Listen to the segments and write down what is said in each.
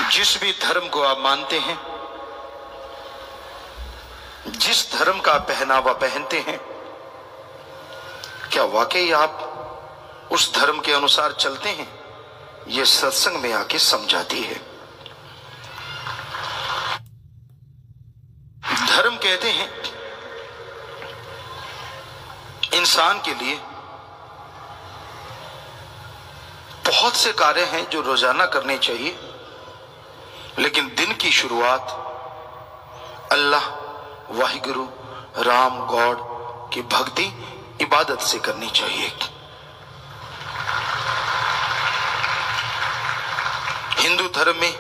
जिस भी धर्म को आप मानते हैं, जिस धर्म का पहनावा पहनते हैं, क्या वाकई आप उस धर्म के अनुसार चलते हैं? यह सत्संग में आके समझाती है। धर्म कहते हैं इंसान के लिए बहुत से कार्य हैं जो रोजाना करने चाहिए, लेकिन दिन की शुरुआत अल्लाह, वाहिगुरु, राम, गॉड की भक्ति, इबादत से करनी चाहिए। हिंदू धर्म में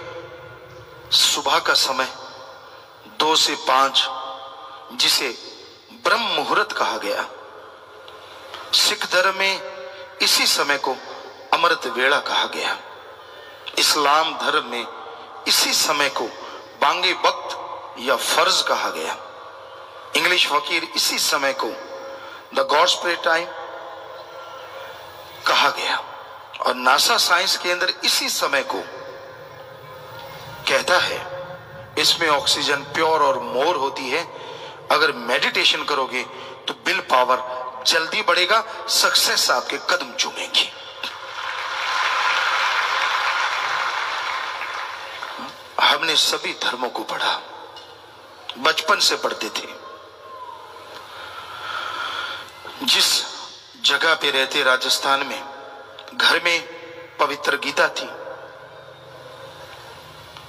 सुबह का समय 2 से 5, जिसे ब्रह्म मुहूर्त कहा गया, सिख धर्म में इसी समय को अमृत वेला कहा गया, इस्लाम धर्म में इसी समय को बांगे वक्त या फर्ज कहा गया, इंग्लिश फकीर इसी समय को द गॉड्स प्रे टाइम कहा गया, और नासा साइंस के अंदर इसी समय को कहता है इसमें ऑक्सीजन प्योर और मोर होती है। अगर मेडिटेशन करोगे तो विल पावर जल्दी बढ़ेगा, सक्सेस आपके कदम चूमेगी। हमने सभी धर्मों को पढ़ा, बचपन से पढ़ते थे। जिस जगह पे रहते राजस्थान में, घर में पवित्र गीता थी,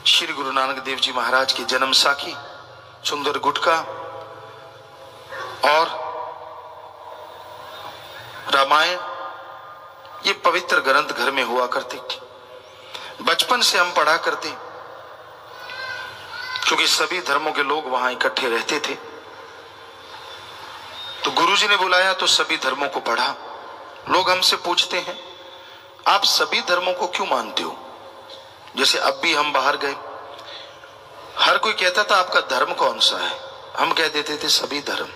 श्री गुरु नानक देव जी महाराज की जन्म साखी, सुंदर गुटका और रामायण, ये पवित्र ग्रंथ घर में हुआ करते। बचपन से हम पढ़ा करते, क्योंकि सभी धर्मों के लोग वहां इकट्ठे रहते थे। तो गुरुजी ने बुलाया तो सभी धर्मों को पढ़ा। लोग हमसे पूछते हैं आप सभी धर्मों को क्यों मानते हो? जैसे अब भी हम बाहर गए, हर कोई कहता था आपका धर्म कौन सा है? हम कह देते थे सभी धर्म,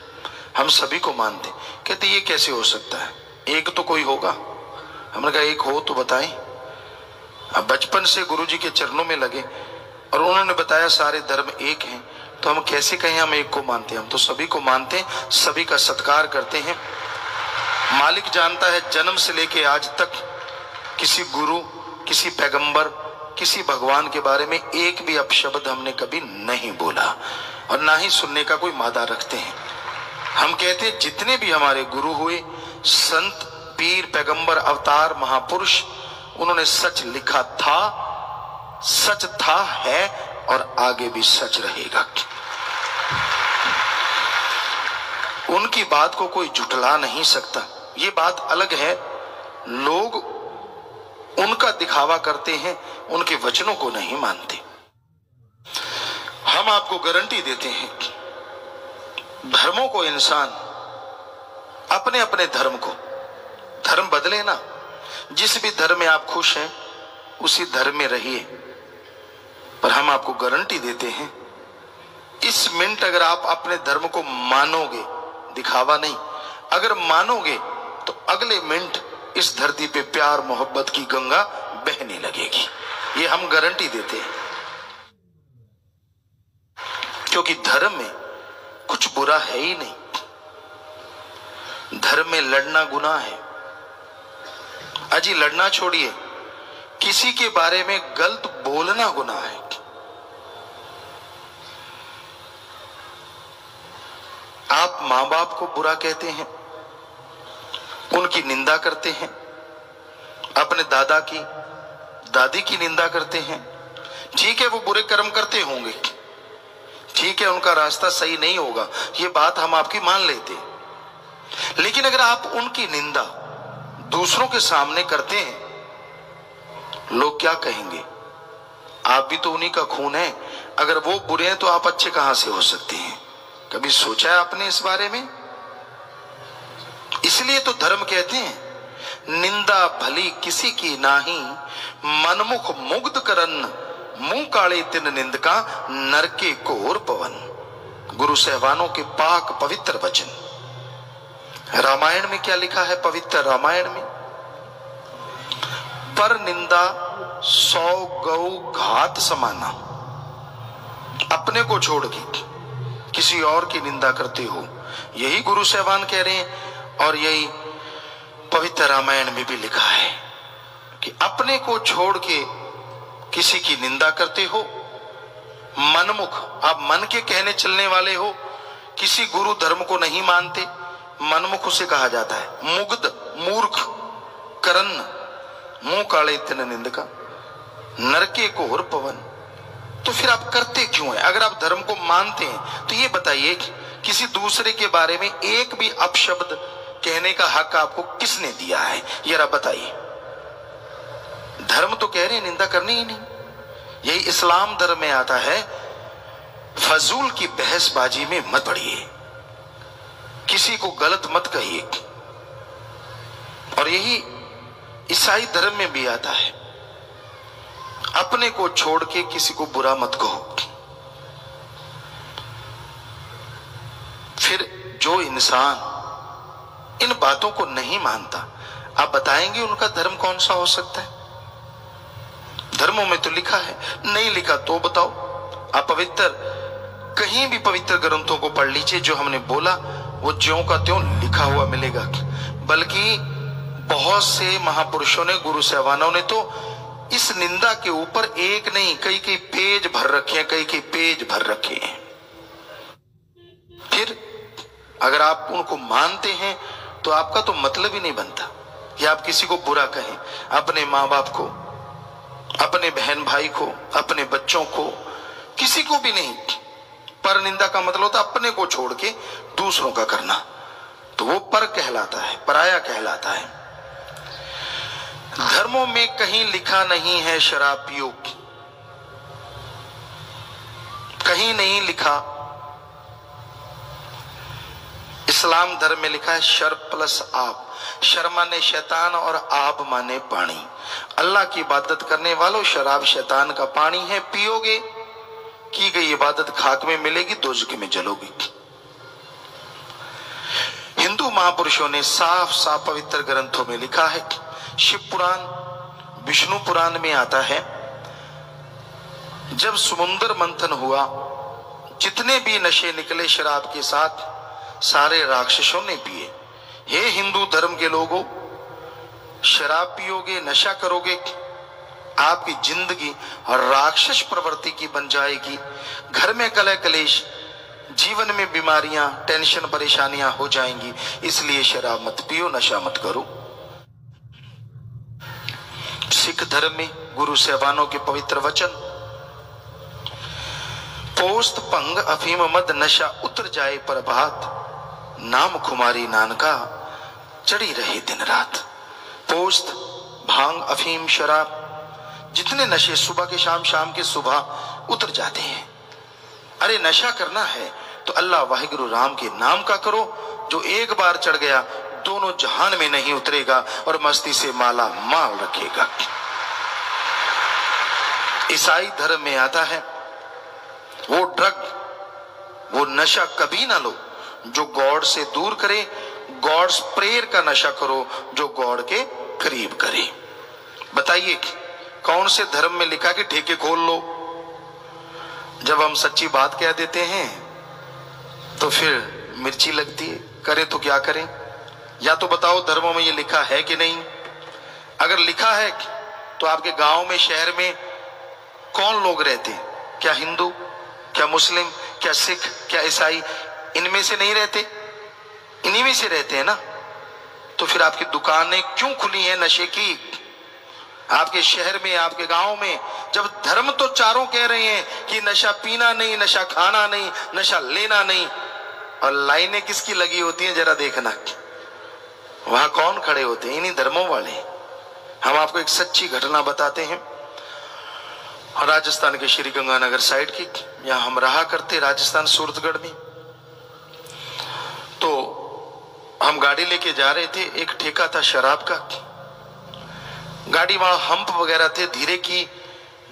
हम सभी को मानते। कहते ये कैसे हो सकता है, एक तो कोई होगा। हमने कहा एक हो तो बताएं। अब बचपन से गुरुजी के चरणों में लगे और उन्होंने बताया सारे धर्म एक हैं, तो हम कैसे कहें हम एक को मानते हैं? हम तो सभी को मानते हैं, सभी का सत्कार करते हैं। मालिक जानता है जन्म से लेके आज तक किसी गुरु, किसी पैगंबर, किसी भगवान के बारे में एक भी अपशब्द हमने कभी नहीं बोला, और ना ही सुनने का कोई मादा रखते हैं। हम कहते हैं जितने भी हमारे गुरु हुए, संत, पीर, पैगंबर, अवतार, महापुरुष, उन्होंने सच लिखा था, सच था, है और आगे भी सच रहेगा। उनकी बात को कोई झुठला नहीं सकता। ये बात अलग है, लोग उनका दिखावा करते हैं, उनके वचनों को नहीं मानते। हम आपको गारंटी देते हैं धर्मों को, इंसान अपने अपने धर्म को, धर्म बदले ना, जिस भी धर्म में आप खुश हैं उसी धर्म में रहिए। पर हम आपको गारंटी देते हैं इस मिनट अगर आप अपने धर्म को मानोगे, दिखावा नहीं, अगर मानोगे तो अगले मिनट इस धरती पे प्यार मोहब्बत की गंगा बहने लगेगी। ये हम गारंटी देते हैं, क्योंकि धर्म में कुछ बुरा है ही नहीं। धर्म में लड़ना गुनाह है। अजी लड़ना छोड़िए, किसी के बारे में गलत बोलना गुनाह है। आप मां बाप को बुरा कहते हैं, उनकी निंदा करते हैं, अपने दादा की, दादी की निंदा करते हैं। ठीक है वो बुरे कर्म करते होंगे, ठीक है उनका रास्ता सही नहीं होगा, ये बात हम आपकी मान लेते। लेकिन अगर आप उनकी निंदा दूसरों के सामने करते हैं, लोग क्या कहेंगे? आप भी तो उन्हीं का खून है। अगर वो बुरे हैं तो आप अच्छे कहां से हो सकते हैं? कभी सोचा है आपने इस बारे में? इसलिए तो धर्म कहते हैं निंदा भली किसी की नाही, मनमुख मुग्ध करन, मुंह काले तिन निंदका, नरके घोर पवन। गुरु सहवानों के पाक पवित्र वचन। रामायण में क्या लिखा है? पवित्र रामायण में पर निंदा 100 गौ घात समाना। अपने को छोड़ के किसी और की निंदा करते हो, यही गुरु साहबान कह रहे हैं। और यही पवित्र रामायण में भी लिखा है कि अपने को छोड़ के किसी की निंदा करते हो, मनमुख, आप मन के कहने चलने वाले हो, किसी गुरु धर्म को नहीं मानते, मनमुख उसे कहा जाता है। मुग्ध, मूर्ख, करन्न, मुंह काले तिन निंदका, नरके को और पवन। तो फिर आप करते क्यों है? अगर आप धर्म को मानते हैं तो ये बताइए कि किसी दूसरे के बारे में एक भी अपशब्द कहने का हक आपको किसने दिया है? ये आप बताइए। धर्म तो कह रहे हैं निंदा करनी ही नहीं। यही इस्लाम धर्म में आता है, फजूल की बहसबाजी में मत पड़िए, किसी को गलत मत कहिए। और यही ईसाई धर्म में भी आता है, अपने को छोड़ के किसी को बुरा मत कहो। फिर जो इंसान इन बातों को नहीं मानता, आप बताएंगे उनका धर्म कौन सा हो सकता है? धर्मों में तो लिखा है, नहीं लिखा तो बताओ। आप पवित्र, कहीं भी पवित्र ग्रंथों को पढ़ लीजिए, जो हमने बोला वो ज्यों का त्यों लिखा हुआ मिलेगा। बल्कि बहुत से महापुरुषों ने, गुरु साहबानों ने तो इस निंदा के ऊपर एक नहीं कई कई पेज भर रखे हैं, कई कई पेज भर रखे हैं। फिर अगर आप उनको मानते हैं तो आपका तो मतलब ही नहीं बनता कि आप किसी को बुरा कहें, अपने माँ बाप को, अपने बहन भाई को, अपने बच्चों को, किसी को भी नहीं। पर निंदा का मतलब होता है अपने को छोड़ के दूसरों का करना, तो वो पर कहलाता है, पराया कहलाता है। धर्मों में कहीं लिखा नहीं है शराब पियो, कहीं नहीं लिखा। इस्लाम धर्म में लिखा है शर प्लस आप। शर माने शैतान और आप माने पानी। अल्लाह की इबादत करने वालों, शराब शैतान का पानी है, पियोगे की गई इबादत खाक में मिलेगी, दोज़ख में जलोगी। हिंदू महापुरुषों ने साफ साफ पवित्र ग्रंथों में लिखा है। शिव पुराण, विष्णु पुराण में आता है, जब समुद्र मंथन हुआ, जितने भी नशे निकले शराब के साथ, सारे राक्षसों ने पिए। हे हिंदू धर्म के लोगों, शराब पियोगे, नशा करोगे, आपकी जिंदगी राक्षस प्रवृत्ति की बन जाएगी। घर में कलह कलेश, जीवन में बीमारियां, टेंशन, परेशानियां हो जाएंगी। इसलिए शराब मत पियो, नशा मत करो। सिख धर्म में गुरु साहबानों के पवित्र वचन, पोस्त भंग अफीम मद नशा उतर जाए प्रभात, नाम खुमारी नानका चढ़ी रहे दिन रात। पोस्त, भांग, अफीम, शराब, जितने नशे सुबह के शाम, शाम के सुबह उतर जाते हैं। अरे नशा करना है तो अल्लाह वाहिगुरु राम के नाम का करो, जो एक बार चढ़ गया दोनों जहान में नहीं उतरेगा और मस्ती से माला माल रखेगा। ईसाई धर्म में आता है, वो ड्रग, वो नशा कभी ना लो जो गॉड से दूर करे, गॉड्स प्रेयर का नशा करो जो गॉड के करीब करे। बताइए कौन से धर्म में लिखा कि ठेके खोल लो? जब हम सच्ची बात कह देते हैं तो फिर मिर्ची लगती है, करें तो क्या करें? या तो बताओ धर्मों में ये लिखा है कि नहीं? अगर लिखा है तो आपके गांव में, शहर में कौन लोग रहते हैं? क्या हिंदू, क्या मुस्लिम, क्या सिख, क्या ईसाई? इनमें से नहीं रहते, इन्हीं में से रहते हैं ना। तो फिर आपकी दुकानें क्यों खुली हैं नशे की? आपके शहर में, आपके गांव में, जब धर्म तो चारों कह रहे हैं कि नशा पीना नहीं, नशा खाना नहीं, नशा लेना नहीं, और लाइनें किसकी लगी होती हैं जरा देखना, वहां कौन खड़े होते हैं? इन्हीं धर्मों वाले। हम आपको एक सच्ची घटना बताते हैं, राजस्थान के श्री गंगानगर साइड की। यहां हम रहा करते, राजस्थान सूरतगढ़ में। तो हम गाड़ी लेके जा रहे थे, एक ठेका था शराब का। गाड़ी वहां हम्प वगैरह थे, धीरे की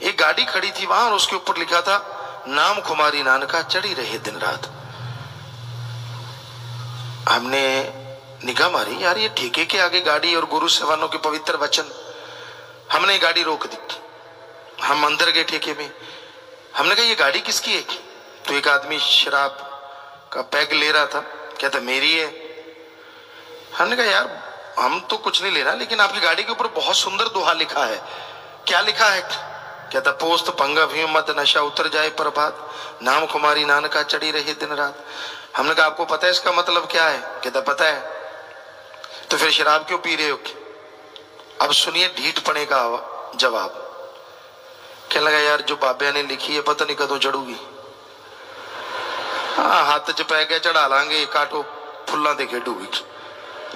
एक गाड़ी खड़ी थी वहां, और उसके ऊपर लिखा था नाम खुमारी नानका चढ़ी रहे दिन रात। हमने निगाह मारी, यार ये ठेके के आगे गाड़ी और गुरु साहबानों के पवित्र वचन। हमने गाड़ी रोक दी, हम अंदर गए ठेके में, हमने कहा ये गाड़ी किसकी है? तो एक आदमी शराब का पैग ले रहा था, कहता मेरी है। हमने कहा यार हम तो कुछ नहीं ले रहा, लेकिन आपकी गाड़ी के ऊपर बहुत सुंदर दोहा लिखा है। क्या लिखा है? कहता पोस्त पंगा भी मत नशा उतर जाए प्रभात, नाम कुमारी नानका चढ़ी रही दिन रात। हमने कहा आपको पता है इसका मतलब क्या है? कहता पता है। तो फिर शराब क्यों पी रहे हो? अब सुनिए ढीठ पने का जवाब। कहने लगा यार जो बाबे ने लिखी है पता नहीं कदों चढ़ूगी। हाँ हाथ च पै गया चढ़ा लांगे, काटो फुल्ला दे खेडूगी।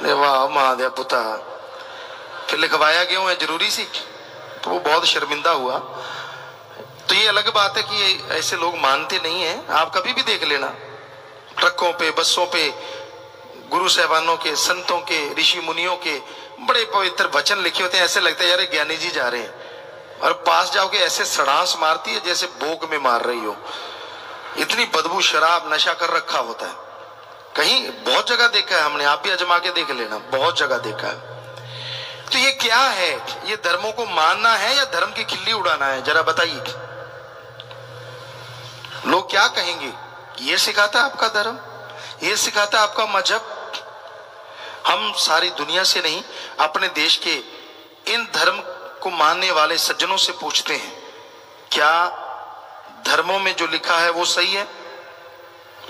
वाह मां दे पुता, फिर लिखवाया क्यों है? जरूरी सी? तो वो बहुत शर्मिंदा हुआ। तो ये अलग बात है कि ऐसे लोग मानते नहीं है। आप कभी भी देख लेना, ट्रकों पे बसों पे गुरु साहबानों के, संतों के, ऋषि मुनियों के बड़े पवित्र वचन लिखे होते हैं। ऐसे लगता है यार ज्ञानी जी जा रहे हैं, और पास जाओगे ऐसे सड़ांस मारती है जैसे भोग में मार रही हो। इतनी बदबू, शराब नशा कर रखा होता है। कहीं बहुत जगह देखा है हमने, आप भी आजमा के देख लेना, बहुत जगह देखा है। तो ये क्या है? ये धर्मों को मानना है या धर्म की खिल्ली उड़ाना है? जरा बताइए। लोग क्या कहेंगे? ये सिखाता है आपका धर्म, ये सिखाता है आपका मजहब। हम सारी दुनिया से नहीं, अपने देश के इन धर्म को मानने वाले सज्जनों से पूछते हैं क्या धर्मों में जो लिखा है वो सही है?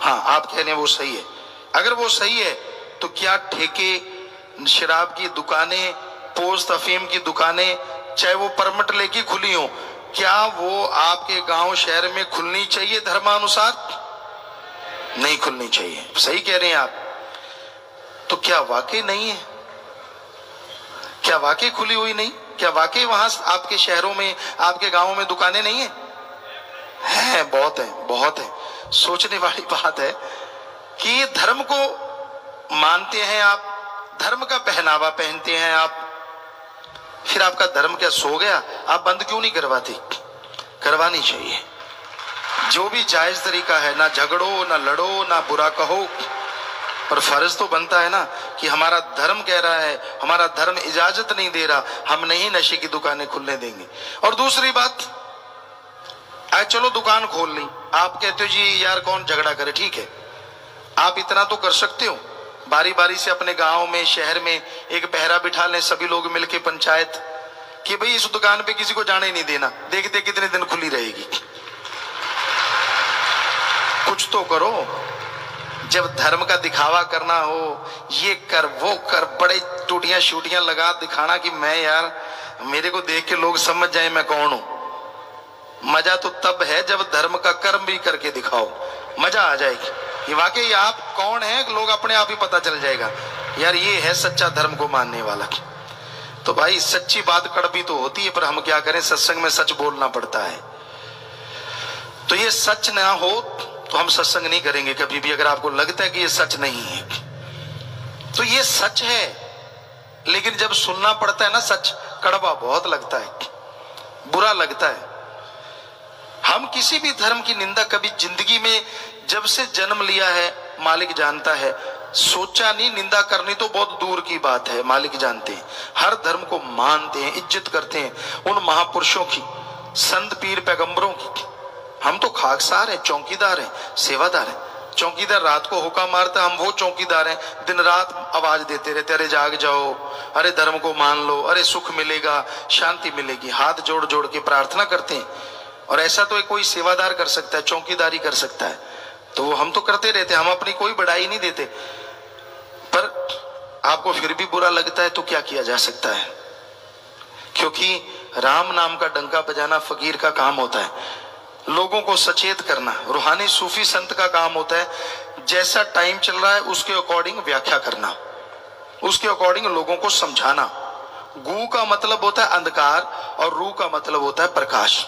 हाँ आप कह रहे हैं वो सही है। अगर वो सही है तो क्या ठेके, शराब की दुकानें, पोस्त अफीम की दुकानें, चाहे वो परमिट लेके खुली हो, क्या वो आपके गांव शहर में खुलनी चाहिए धर्मानुसार? नहीं खुलनी चाहिए। सही कह रहे हैं आप। तो क्या वाकई नहीं है? क्या वाकई खुली हुई नहीं? क्या वाकई वहां आपके शहरों में, आपके गांवों में दुकानें नहीं है? है, बहुत है, बहुत है। सोचने वाली बात है कि धर्म को मानते हैं आप, धर्म का पहनावा पहनते हैं आप, फिर आपका धर्म क्या सो गया? आप बंद क्यों नहीं करवाते? करवानी चाहिए। जो भी जायज तरीका है, ना झगड़ो, ना लड़ो, ना बुरा कहो, पर फर्ज तो बनता है ना कि हमारा धर्म कह रहा है, हमारा धर्म इजाजत नहीं दे रहा, हम नहीं नशे की दुकानें खुलने देंगे। और दूसरी बात, आज चलो दुकान खोल ली, आप कहते हो जी यार कौन झगड़ा करे, ठीक है आप इतना तो कर सकते हो, बारी बारी से अपने गांव में, शहर में एक पहरा बिठा लें सभी लोग मिलके, पंचायत, कि भाई इस दुकान पे किसी को जाने नहीं देना, देखते कितने दिन खुली रहेगी। कुछ तो करो। जब धर्म का दिखावा करना हो, ये कर वो कर, बड़े टूटियां शूटियां लगा दिखाना कि मैं यार, मेरे को देख के लोग समझ जाए मैं कौन हूं। मजा तो तब है जब धर्म का कर्म भी करके दिखाओ, मजा आ जाएगी कि वाकई आप कौन है, लोग अपने आप ही पता चल जाएगा यार ये है सच्चा धर्म को मानने वाला। तो भाई सच्ची बात कड़वी तो होती है, पर हम क्या करें, सत्संग में सच बोलना पड़ता है। तो ये सच ना हो तो हम सत्संग नहीं करेंगे कभी भी। अगर आपको लगता है कि ये सच नहीं है तो ये सच है, लेकिन जब सुनना पड़ता है ना सच, कड़वा बहुत लगता है, बुरा लगता है। हम किसी भी धर्म की निंदा कभी जिंदगी में, जब से जन्म लिया है मालिक जानता है, सोचा नहीं। निंदा करनी तो बहुत दूर की बात है, मालिक जानते हैं। हर धर्म को मानते हैं, इज्जत करते हैं उन महापुरुषों की, संत पीर पैगंबरों की। हम तो खाकसार हैं, चौकीदार हैं, सेवादार हैं। चौकीदार रात को हुक्का मारता, हम वो चौकीदार हैं दिन रात आवाज देते रहते, अरे जाग जाओ, अरे धर्म को मान लो, अरे सुख मिलेगा, शांति मिलेगी। हाथ जोड़ जोड़ के प्रार्थना करते हैं। और ऐसा तो कोई सेवादार कर सकता है, चौकीदारी कर सकता है, तो वो हम तो करते रहते हैं। हम अपनी कोई बढ़ाई नहीं देते, पर आपको फिर भी बुरा लगता है तो क्या किया जा सकता है, क्योंकि राम नाम का डंका बजाना फकीर का काम होता है। लोगों को सचेत करना रूहानी सूफी संत का काम होता है। जैसा टाइम चल रहा है उसके अकॉर्डिंग व्याख्या करना, उसके अकॉर्डिंग लोगों को समझाना। गू का मतलब होता है अंधकार और रू का मतलब होता है प्रकाश।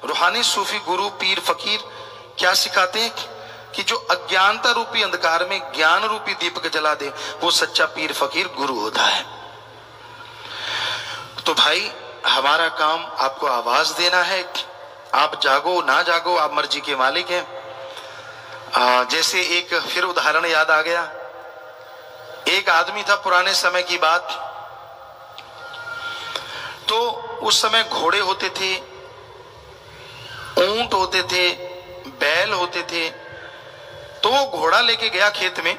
रूहानी सूफी गुरु पीर फकीर क्या सिखाते हैं कि जो अज्ञानता रूपी अंधकार में ज्ञान रूपी दीपक जला दे, वो सच्चा पीर फकीर गुरु होता है। तो भाई हमारा काम आपको आवाज देना है। आप जागो ना जागो आप मर्जी के मालिक हैं। जैसे एक फिर उदाहरण याद आ गया। एक आदमी था, पुराने समय की बात, तो उस समय घोड़े होते थे, ऊंट होते थे, बैल होते थे। तो वो घोड़ा लेके गया खेत में,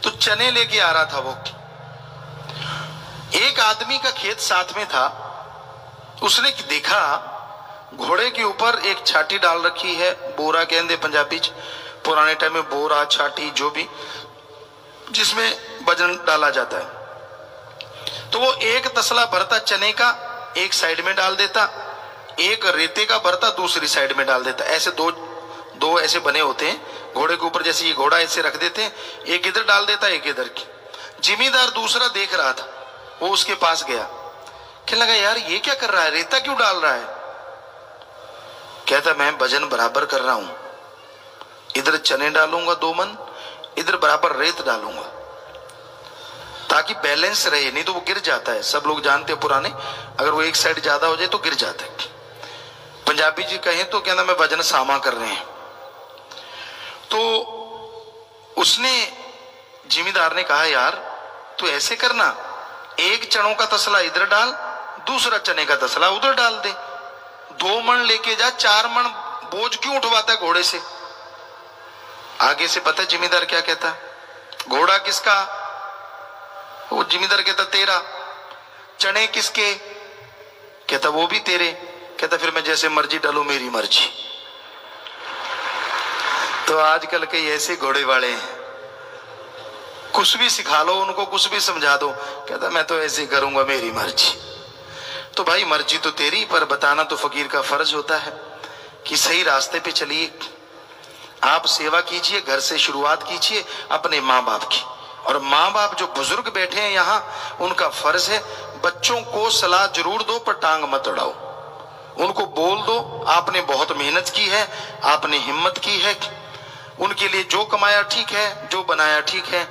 तो चने लेके आ रहा था वो। एक आदमी का खेत साथ में था, उसने देखा घोड़े के ऊपर एक छाटी डाल रखी है, बोरा कहते पंजाबी च, पुराने टाइम में बोरा छाटी जो भी, जिसमें वजन डाला जाता है। तो वो एक तसला भरता चने का एक साइड में डाल देता, एक रेते का भरता दूसरी साइड में डाल देता। ऐसे दो ऐसे बने होते हैं घोड़े के ऊपर, जैसे ये घोड़ा ऐसे रख देते हैं, एक इधर डाल देता एक इधर की। जिमीदार दूसरा देख रहा था, वो उसके पास गया, कहने लगा यार ये क्या कर रहा है, रेता क्यों डाल रहा है? कहता मैं वजन बराबर कर रहा हूं, इधर चने डालूंगा 2 मन, इधर बराबर रेत डालूंगा ताकि बैलेंस रहे, नहीं तो वो गिर जाता है। सब लोग जानते हैं पुराने, अगर वो एक साइड ज्यादा हो जाए तो गिर जाता है। पंजाबी जी कहें तो कहना मैं वजन सामा कर रहे हैं। तो उसने, जिमीदार ने कहा यार तू ऐसे करना, एक चनों का तसला इधर डाल, दूसरा चने का तसला उधर डाल दे, 2 मन लेके जा, 4 मन बोझ क्यों उठवाता है घोड़े से? आगे से पता जिमीदार क्या कहता, घोड़ा किसका? वो जिमीदार कहता तेरा। चने किसके? कहता वो भी तेरे। कहता फिर मैं जैसे मर्जी डालू, मेरी मर्जी। तो आजकल के ऐसे घोड़े वाले हैं, कुछ भी सिखा लो उनको, कुछ भी समझा दो, कहता मैं तो ऐसे करूंगा, मेरी मर्जी। तो भाई मर्जी तो तेरी, पर बताना तो फकीर का फर्ज होता है कि सही रास्ते पे चलिए। आप सेवा कीजिए, घर से शुरुआत कीजिए अपने माँ बाप की। और माँ बाप जो बुजुर्ग बैठे हैं यहाँ, उनका फर्ज है बच्चों को सलाह जरूर दो, पर टांग मत अड़ाओ। उनको बोल दो आपने बहुत मेहनत की है, आपने हिम्मत की है, उनके लिए जो कमाया ठीक है, जो बनाया ठीक है,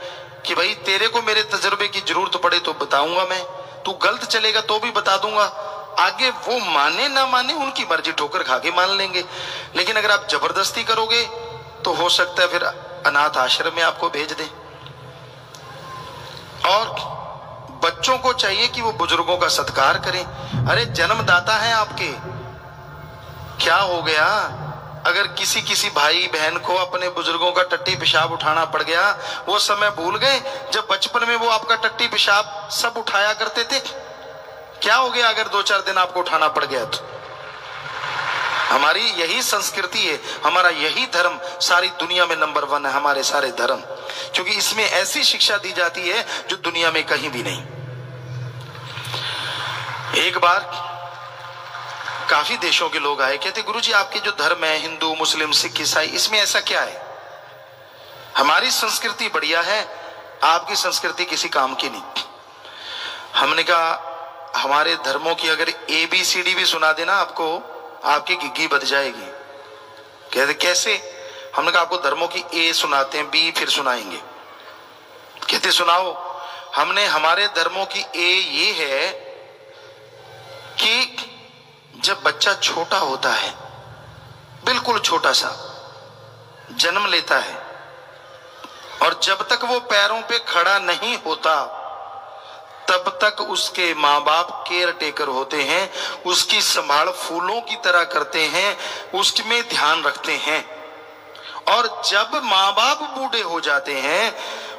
कि भाई तेरे को मेरे तजुर्बे की जरूरत पड़े तो बताऊंगा मैं, तू गलत चलेगा तो भी बता दूंगा। आगे वो माने ना माने उनकी मर्जी, ठोकर खा के मान लेंगे। लेकिन अगर आप जबरदस्ती करोगे तो हो सकता है फिर अनाथ आश्रम में आपको भेज दें। और बच्चों को चाहिए कि वो बुजुर्गों का सत्कार करें। अरे जन्मदाता है आपके, क्या हो गया अगर किसी भाई बहन को अपने बुजुर्गों का टट्टी पेशाब उठाना पड़ गया? वो समय भूल गए जब बचपन में वो आपका टट्टी पेशाब सब उठाया करते थे? क्या हो गया अगर 2-4 दिन आपको उठाना पड़ गया तो? हमारी यही संस्कृति है, हमारा यही धर्म सारी दुनिया में नंबर 1 है, हमारे सारे धर्म, क्योंकि इसमें ऐसी शिक्षा दी जाती है जो दुनिया में कहीं भी नहीं। एक बार काफी देशों के लोग आए, कहते गुरुजी आपके जो धर्म है, हिंदू मुस्लिम सिख ईसाई, इसमें ऐसा क्या है? हमारी संस्कृति बढ़िया है, आपकी संस्कृति किसी काम की नहीं। हमने कहा हमारे धर्मों की अगर ABCD भी सुना देना आपको, आपकी गिग्गी बच जाएगी। कहते कैसे? हमने कहा आपको धर्मों की A सुनाते हैं, B फिर सुनाएंगे। कहते सुनाओ। हमने हमारे धर्मों की A ये है कि जब बच्चा छोटा होता है, बिल्कुल छोटा सा जन्म लेता है, और जब तक वो पैरों पे खड़ा नहीं होता तब तक उसके माँ बाप केयर टेकर होते हैं, उसकी संभाल फूलों की तरह करते हैं, उसमें ध्यान रखते हैं। और जब माँ बाप बूढ़े हो जाते हैं,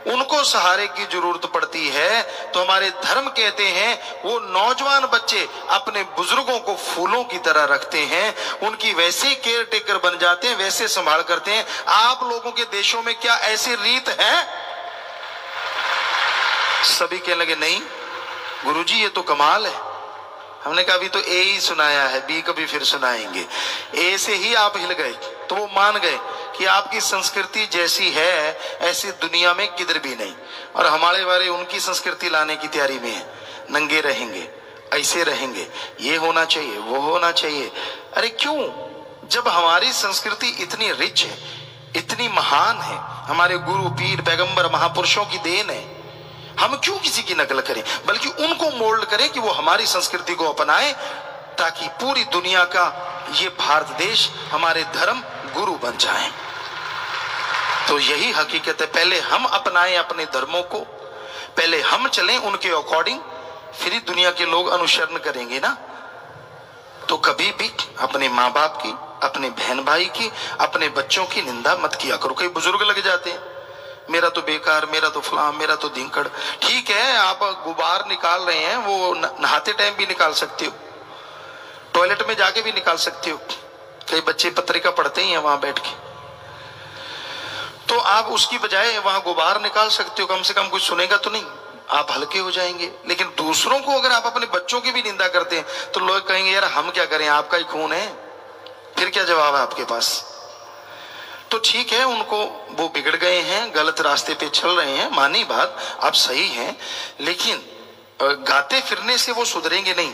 उनको सहारे की जरूरत पड़ती है, तो हमारे धर्म कहते हैं वो नौजवान बच्चे अपने बुजुर्गों को फूलों की तरह रखते हैं, उनकी वैसे केयर टेकर बन जाते हैं, वैसे संभाल करते हैं। आप लोगों के देशों में क्या ऐसी रीत है? सभी कहने लगे नहीं गुरुजी ये तो कमाल है। हमने कहा अभी तो A ही सुनाया है, B कभी फिर सुनाएंगे। A से ही आप हिल गए, तो वो मान गए कि आपकी संस्कृति जैसी है ऐसी दुनिया में किधर भी नहीं। और हमारे बारे उनकी संस्कृति लाने की तैयारी में है, नंगे रहेंगे, ऐसे रहेंगे, ये होना चाहिए, वो होना चाहिए। अरे क्यों? जब हमारी संस्कृति इतनी रिच है, इतनी महान है, हमारे गुरु पीर पैगंबर महापुरुषों की देन है, हम क्यों किसी की नकल करें? बल्कि उनको मोल्ड करें कि वो हमारी संस्कृति को अपनाए, ताकि पूरी दुनिया का ये भारत देश हमारे धर्म गुरु बन जाए। तो यही हकीकत है, पहले हम अपनाएं अपने धर्मों को, पहले हम चलें उनके अकॉर्डिंग, फिर ही दुनिया के लोग अनुसरण करेंगे ना। तो तो कभी भी अपने माँ बाप की, अपने बहन भाई की, अपने बच्चों की निंदा मत किया करो। कई बुजुर्ग लग जाते हैं, मेरा तो बेकार, मेरा तो फलां, मेरा तो धिंकड़। ठीक है, आप गुबार निकाल रहे हैं, वो नहाते टाइम भी निकाल सकते हो, टॉयलेट में जाके भी निकाल सकते हो। कई बच्चे पत्रिका पढ़ते ही हैं वहां बैठ के, तो आप उसकी बजाय वहां गुबार निकाल सकते हो, कम से कम कुछ सुनेगा तो नहीं, आप हल्के हो जाएंगे। लेकिन दूसरों को अगर आप अपने बच्चों की भी निंदा करते हैं तो लोग कहेंगे यार हम क्या करें, आपका ही खून है, फिर क्या जवाब है आपके पास। तो ठीक है, उनको, वो बिगड़ गए हैं, गलत रास्ते पे चल रहे हैं, मानी बात, आप सही हैं, लेकिन गाते फिरने से वो सुधरेंगे नहीं,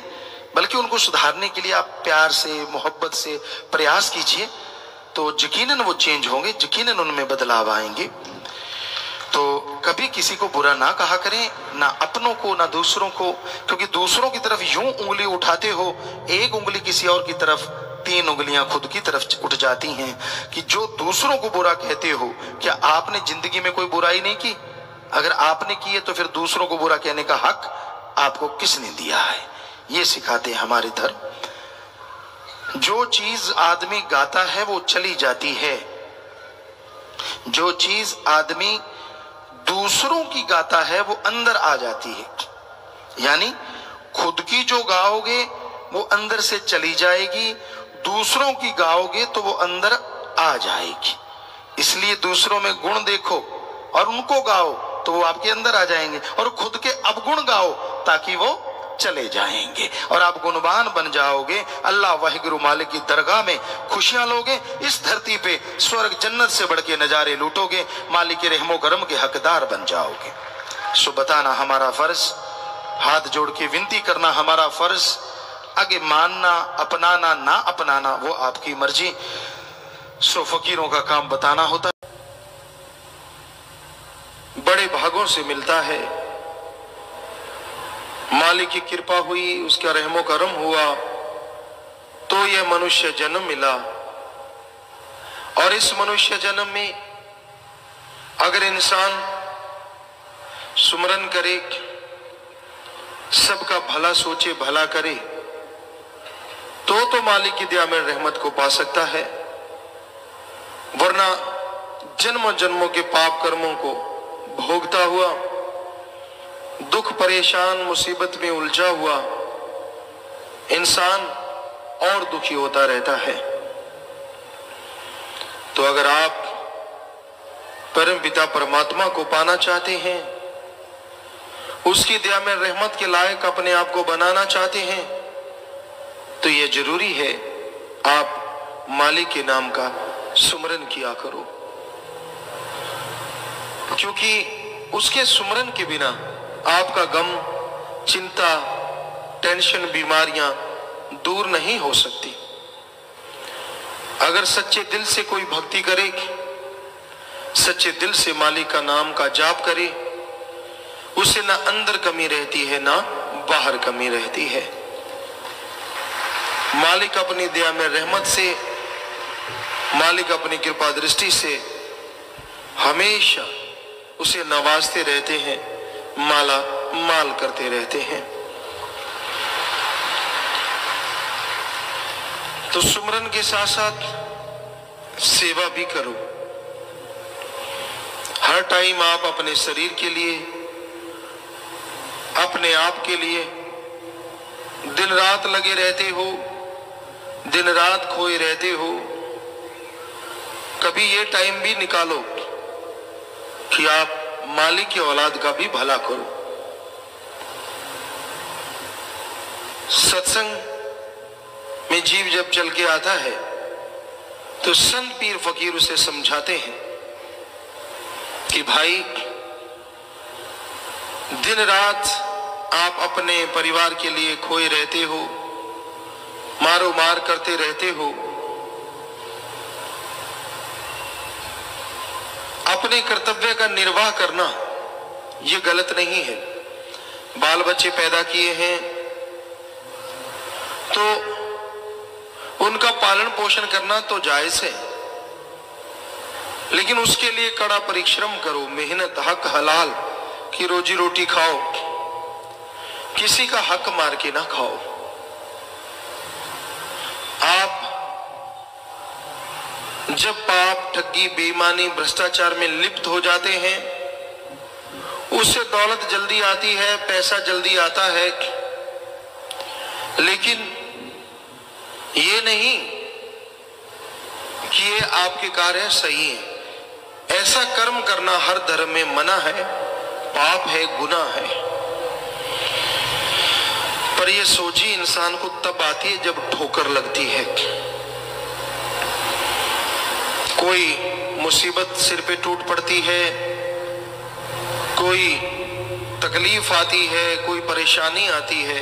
बल्कि उनको सुधारने के लिए आप प्यार से, मोहब्बत से प्रयास कीजिए, तो यकीनन वो चेंज होंगे, यकीनन उनमें बदलाव आएंगे। तो कभी किसी को बुरा ना कहा करें, ना अपनों को ना दूसरों को, क्योंकि दूसरों की तरफ यूं उंगली उठाते हो, एक उंगली किसी और की तरफ, 3 उंगलियां खुद की तरफ उठ जाती हैं। कि जो दूसरों को बुरा कहते हो, क्या आपने जिंदगी में कोई बुराई नहीं की? अगर आपने की है तो फिर दूसरों को बुरा कहने का हक आपको किसने दिया है? ये सिखाते हैं हमारे धर्म। जो चीज आदमी गाता है वो चली जाती है, जो चीज आदमी दूसरों की गाता है वो अंदर आ जाती है। यानी खुद की जो गाओगे वो अंदर से चली जाएगी, दूसरों की गाओगे तो वो अंदर आ जाएगी। इसलिए दूसरों में गुण देखो और उनको गाओ तो वो आपके अंदर आ जाएंगे, और खुद के अवगुण गाओ ताकि वो चले जाएंगे और आप गुणवान बन जाओगे। अल्लाह वाहिगुरु मालिक की दरगाह में खुशियां लोगे, इस धरती पे स्वर्ग जन्नत से बढ़ के नजारे लूटोगे, मालिक के रहमो करम के हकदार बन जाओगे। सो बताना हमारा फर्ज, हाथ जोड़ के विनती करना हमारा फर्ज, आगे मानना, अपनाना, ना अपनाना वो आपकी मर्जी। सो फकीरों का काम बताना होता है, बड़े भागों से मिलता है। मालिक की कृपा हुई, उसका रहमो करम हुआ तो यह मनुष्य जन्म मिला, और इस मनुष्य जन्म में अगर इंसान सुमरन करे, सबका भला सोचे, भला करे, तो मालिक की दया में रहमत को पा सकता है। वरना जन्म जन्मों के पाप कर्मों को भोगता हुआ, दुख परेशान मुसीबत में उलझा हुआ इंसान और दुखी होता रहता है। तो अगर आप परम पिता परमात्मा को पाना चाहते हैं, उसकी दया में रहमत के लायक अपने आप को बनाना चाहते हैं, तो यह जरूरी है आप मालिक के नाम का सुमरन किया करो, क्योंकि उसके सुमरन के बिना आपका गम, चिंता, टेंशन, बीमारियां दूर नहीं हो सकती। अगर सच्चे दिल से कोई भक्ति करे, सच्चे दिल से मालिक का नाम का जाप करे, उसे ना अंदर कमी रहती है ना बाहर कमी रहती है। मालिक अपनी दया में रहमत से, मालिक अपनी कृपा दृष्टि से हमेशा उसे नवाजते रहते हैं, माला माल करते रहते हैं। तो सुमरन के साथ साथ सेवा भी करो। हर टाइम आप अपने शरीर के लिए, अपने आप के लिए दिन रात लगे रहते हो, दिन रात खोए रहते हो। कभी ये टाइम भी निकालो कि आप मालिक की औलाद का भी भला करो। सत्संग में जीव जब चल के आता है तो संत पीर फकीर उसे समझाते हैं कि भाई दिन रात आप अपने परिवार के लिए खोए रहते हो, मारो मार करते रहते हो, अपने कर्तव्य का निर्वाह करना ये गलत नहीं है। बाल बच्चे पैदा किए हैं तो उनका पालन पोषण करना तो जायज है, लेकिन उसके लिए कड़ा परिश्रम करो, मेहनत, हक हलाल की रोजी रोटी खाओ, किसी का हक मार के ना खाओ। जब पाप, ठगी, बेईमानी, भ्रष्टाचार में लिप्त हो जाते हैं, उससे दौलत जल्दी आती है, पैसा जल्दी आता है, लेकिन ये नहीं कि ये आपके कार्य सही है। ऐसा कर्म करना हर धर्म में मना है, पाप है, गुनाह है। पर यह सोची इंसान को तब आती है जब ठोकर लगती है। कोई मुसीबत सिर पे टूट पड़ती है, कोई तकलीफ आती है, कोई परेशानी आती है,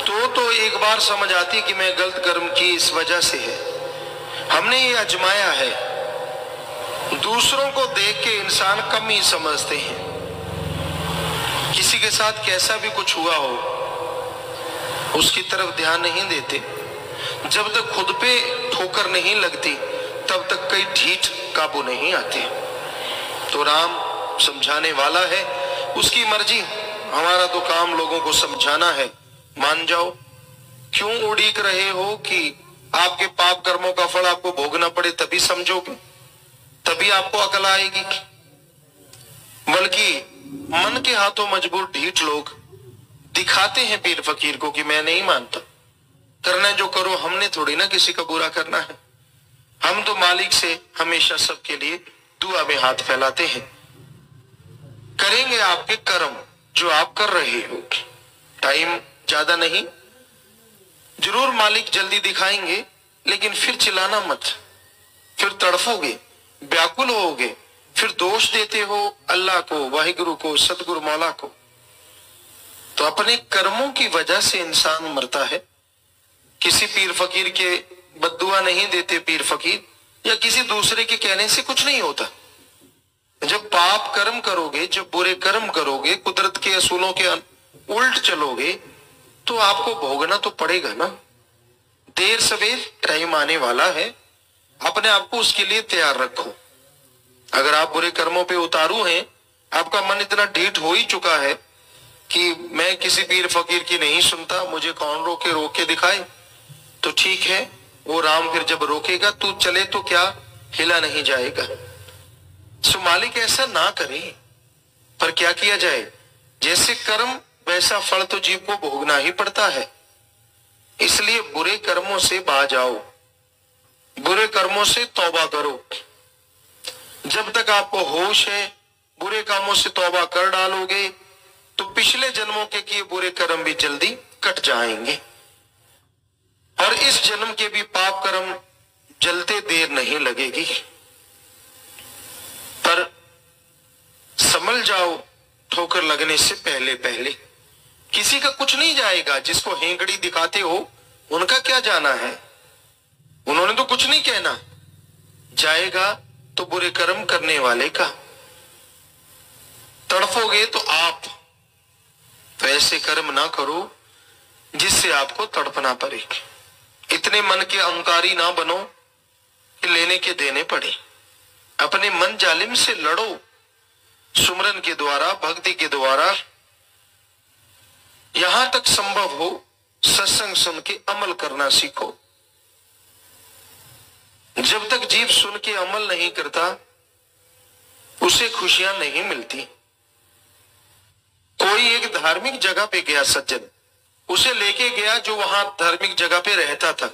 तो एक बार समझ आती कि मैं गलत कर्म की इस वजह से है। हमने ये आजमाया है। दूसरों को देख के इंसान कम ही समझते हैं। किसी के साथ कैसा भी कुछ हुआ हो, उसकी तरफ ध्यान नहीं देते। जब तक खुद पे ठोकर नहीं लगती, तब तक कई ढीठ काबू नहीं आते। तो राम समझाने वाला है, उसकी मर्जी। हमारा तो काम लोगों को समझाना है, मान जाओ। क्यों उड़ीक रहे हो कि आपके पाप कर्मों का फल आपको भोगना पड़े, तभी समझोगे, तभी आपको अकल आएगी। बल्कि मन के हाथों मजबूर ढीठ लोग दिखाते हैं पीर फकीर को कि मैं नहीं मानता, करना जो करो, हमने थोड़ी ना किसी का बुरा करना है। हम तो मालिक से हमेशा सबके लिए दुआ में हाथ फैलाते हैं। करेंगे आपके कर्म जो आप कर रहे हो। टाइम ज्यादा नहीं, जरूर मालिक जल्दी दिखाएंगे, लेकिन फिर चिल्लाना मत, फिर तड़फोगे, व्याकुल होगे, फिर दोष देते हो अल्लाह को, वाहिगुरु को, सतगुरु मौला को। तो अपने कर्मों की वजह से इंसान मरता है। किसी पीर फकीर के बद्दुआ नहीं देते पीर फकीर, या किसी दूसरे के कहने से कुछ नहीं होता। जब पाप कर्म करोगे, जब बुरे कर्म करोगे, कुदरत के असूलों के उल्ट चलोगे, तो आपको भोगना तो पड़ेगा ना। देर सवेर टाइम आने वाला है, अपने आप को उसके लिए तैयार रखो। अगर आप बुरे कर्मों पे उतारू हैं, आपका मन इतना ढीठ हो ही चुका है कि मैं किसी पीर फकीर की नहीं सुनता, मुझे कौन रोक के दिखाए, तो ठीक है, वो राम फिर जब रोकेगा तू चले तो क्या हिला नहीं जाएगा। सो मालिक ऐसा ना करे, पर क्या किया जाए, जैसे कर्म वैसा फल तो जीव को भोगना ही पड़ता है। इसलिए बुरे कर्मों से बाज आओ, बुरे कर्मों से तौबा करो। जब तक आपको होश है, बुरे कामों से तौबा कर डालोगे तो पिछले जन्मों के किए बुरे कर्म भी जल्दी कट जाएंगे, और इस जन्म के भी पाप कर्म जलते देर नहीं लगेगी। पर संभल जाओ ठोकर लगने से पहले पहले। किसी का कुछ नहीं जाएगा, जिसको हेंगड़ी दिखाते हो उनका क्या जाना है, उन्होंने तो कुछ नहीं कहना। जाएगा तो बुरे कर्म करने वाले का। तड़फोगे तो आप वैसे कर्म ना करो जिससे आपको तड़पना पड़े। इतने मन के अहंकारी ना बनो कि लेने के देने पड़े। अपने मन जालिम से लड़ो, सुमरन के द्वारा, भक्ति के द्वारा। यहां तक संभव हो सत्संग सुन के अमल करना सीखो। जब तक जीव सुन के अमल नहीं करता, उसे खुशियां नहीं मिलती। कोई एक धार्मिक जगह पे गया सज्जन, उसे लेके गया जो वहां धार्मिक जगह पे रहता था,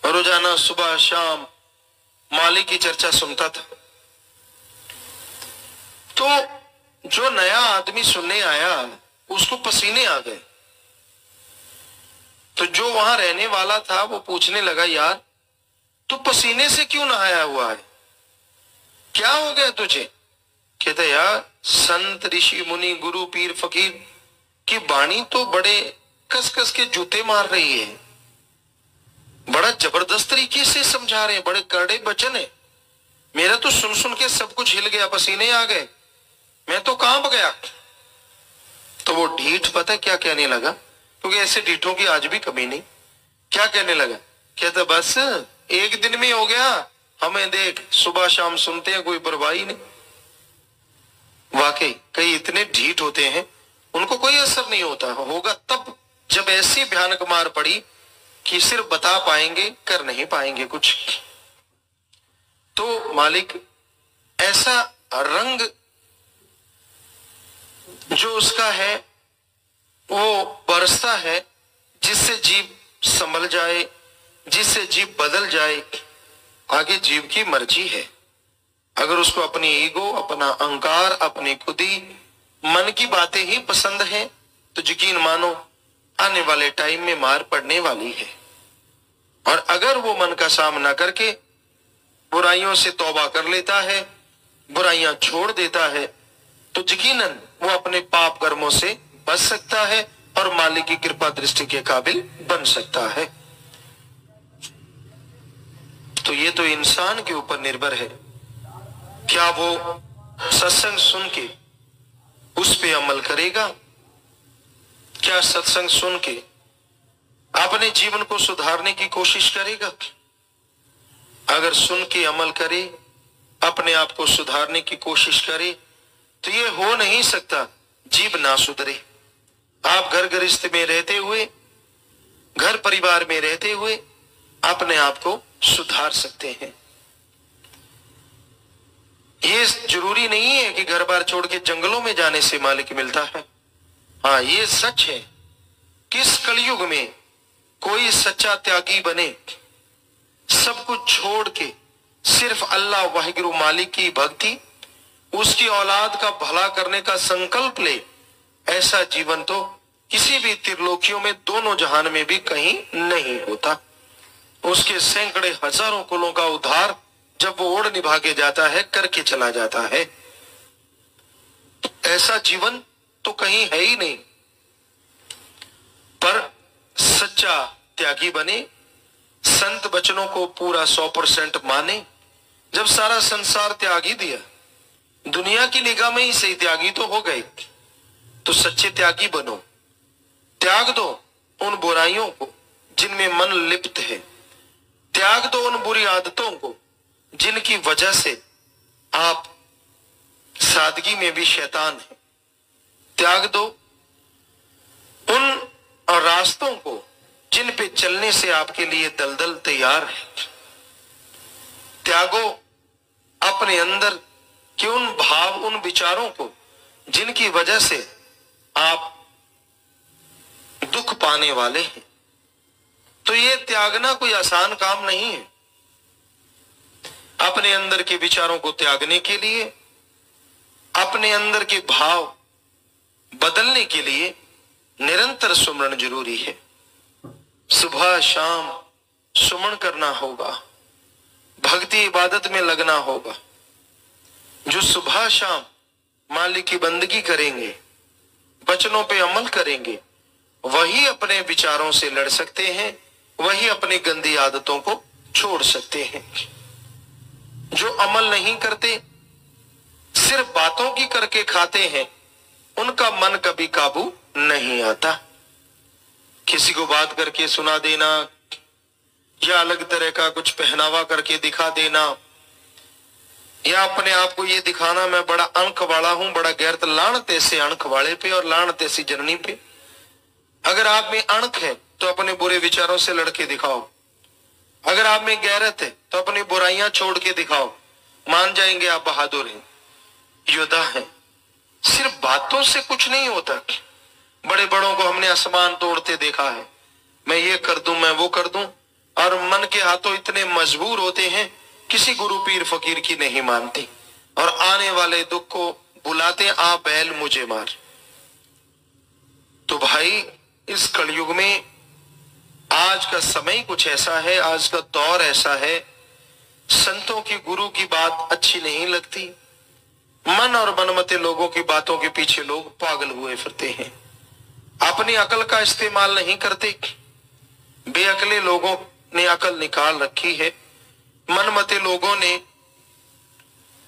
रोजाना सुबह शाम मालिक की चर्चा सुनता था। तो जो नया आदमी सुनने आया, उसको पसीने आ गए। तो जो वहां रहने वाला था वो पूछने लगा, यार तू पसीने से क्यों नहाया हुआ है, क्या हो गया तुझे? कहता, यार संत ऋषि मुनि गुरु पीर फकीर की वाणी तो बड़े कस कस के जूते मार रही है, बड़ा जबरदस्त तरीके से समझा रहे हैं, बड़े कड़े वचन है। मेरा तो सुन सुन के सब कुछ हिल गया, पसीने आ गए, मैं तो कांप गया। तो वो ढीठ पता क्या कहने लगा, क्योंकि ऐसे ढीठों की आज भी कमी नहीं। क्या कहने लगा? कहता, बस एक दिन में हो गया, हमें देख सुबह शाम सुनते हैं, कोई परवाही नहीं। वाकई कई इतने ढीठ होते हैं, उनको कोई असर नहीं होता। होगा तब जब ऐसी भयानक मार पड़ी कि सिर्फ बता पाएंगे, कर नहीं पाएंगे कुछ। तो मालिक ऐसा रंग जो उसका है वो बरसता है, जिससे जीव संभल जाए, जिससे जीव बदल जाए। आगे जीव की मर्जी है। अगर उसको अपनी ईगो, अपना अहंकार, अपनी खुदी, मन की बातें ही पसंद है तो यकीन मानो आने वाले टाइम में मार पड़ने वाली है। और अगर वो मन का सामना करके बुराइयों से तौबा कर लेता है, बुराइयां छोड़ देता है, तो यकीनन वो अपने पाप कर्मों से बच सकता है और मालिक की कृपा दृष्टि के काबिल बन सकता है। तो ये तो इंसान के ऊपर निर्भर है, क्या वो सत्संग सुन के उस पे अमल करेगा? क्या सत्संग सुन के अपने जीवन को सुधारने की कोशिश करेगा? अगर सुन के अमल करे, अपने आप को सुधारने की कोशिश करे, तो ये हो नहीं सकता जीव ना सुधरे। आप घर गृहस्थ में रहते हुए, घर परिवार में रहते हुए अपने आप को सुधार सकते हैं। ये जरूरी नहीं है कि घर बार छोड़ के जंगलों में जाने से मालिक मिलता है। हाँ, ये सच है कि इस कलयुग में कोई सच्चा त्यागी बने, सब कुछ छोड़ के सिर्फ अल्लाह वाहिगुरु मालिक की भक्ति, उसकी औलाद का भला करने का संकल्प ले, ऐसा जीवन तो किसी भी त्रिलोकियों में, दोनों जहान में भी कहीं नहीं होता। उसके सैकड़े हजारों कुलों का उद्धार जब वो ओढ़ निभा के जाता है, करके चला जाता है, ऐसा जीवन तो कहीं है ही नहीं। पर सच्चा त्यागी बने, संत वचनों को पूरा 100% माने। जब सारा संसार त्याग ही दिया, दुनिया की निगाह में ही सही त्यागी तो हो गए, तो सच्चे त्यागी बनो। त्याग दो उन बुराइयों को जिनमें मन लिप्त है, त्याग दो उन बुरी आदतों को जिनकी वजह से आप सादगी में भी शैतान हैं। त्याग दो उन रास्तों को जिन पे चलने से आपके लिए दलदल तैयार है। त्यागो अपने अंदर के उन भाव, उन विचारों को जिनकी वजह से आप दुख पाने वाले हैं। तो ये त्यागना कोई आसान काम नहीं है। अपने अंदर के विचारों को त्यागने के लिए, अपने अंदर के भाव बदलने के लिए निरंतर सुमरण जरूरी है। सुबह शाम सुमन करना होगा, भक्ति इबादत में लगना होगा। जो सुबह शाम मालिक की बंदगी करेंगे, वचनों पे अमल करेंगे, वही अपने विचारों से लड़ सकते हैं, वही अपनी गंदी आदतों को छोड़ सकते हैं। जो अमल नहीं करते, सिर्फ बातों की करके खाते हैं, उनका मन कभी काबू नहीं आता। किसी को बात करके सुना देना या अलग तरह का कुछ पहनावा करके दिखा देना, या अपने आप को ये दिखाना मैं बड़ा अणख वाला हूं, बड़ा गैरत, लानते से अणख वाले पे और लानते सी जननी पे। अगर आप में अणख है तो अपने बुरे विचारों से लड़के दिखाओ, अगर आप में गैरत है तो अपनी बुराइयां छोड़ के दिखाओ, मान जाएंगे आप बहादुर हैं, योद्धा हैं। सिर्फ बातों से कुछ नहीं होता। बड़े बड़ों को हमने आसमान तोड़ते देखा है, मैं ये कर दूं, मैं वो कर दूं, और मन के हाथों इतने मजबूर होते हैं, किसी गुरु पीर फकीर की नहीं मानती, और आने वाले दुख को बुलाते आ बैल मुझे मार। तो भाई इस कलयुग में आज का समय कुछ ऐसा है, आज का दौर ऐसा है, संतों की, गुरु की बात अच्छी नहीं लगती। मन और मनमते लोगों की बातों के पीछे लोग पागल हुए फिरते हैं, अपनी अकल का इस्तेमाल नहीं करते। बेअकले लोगों ने अकल निकाल रखी है, मनमते लोगों ने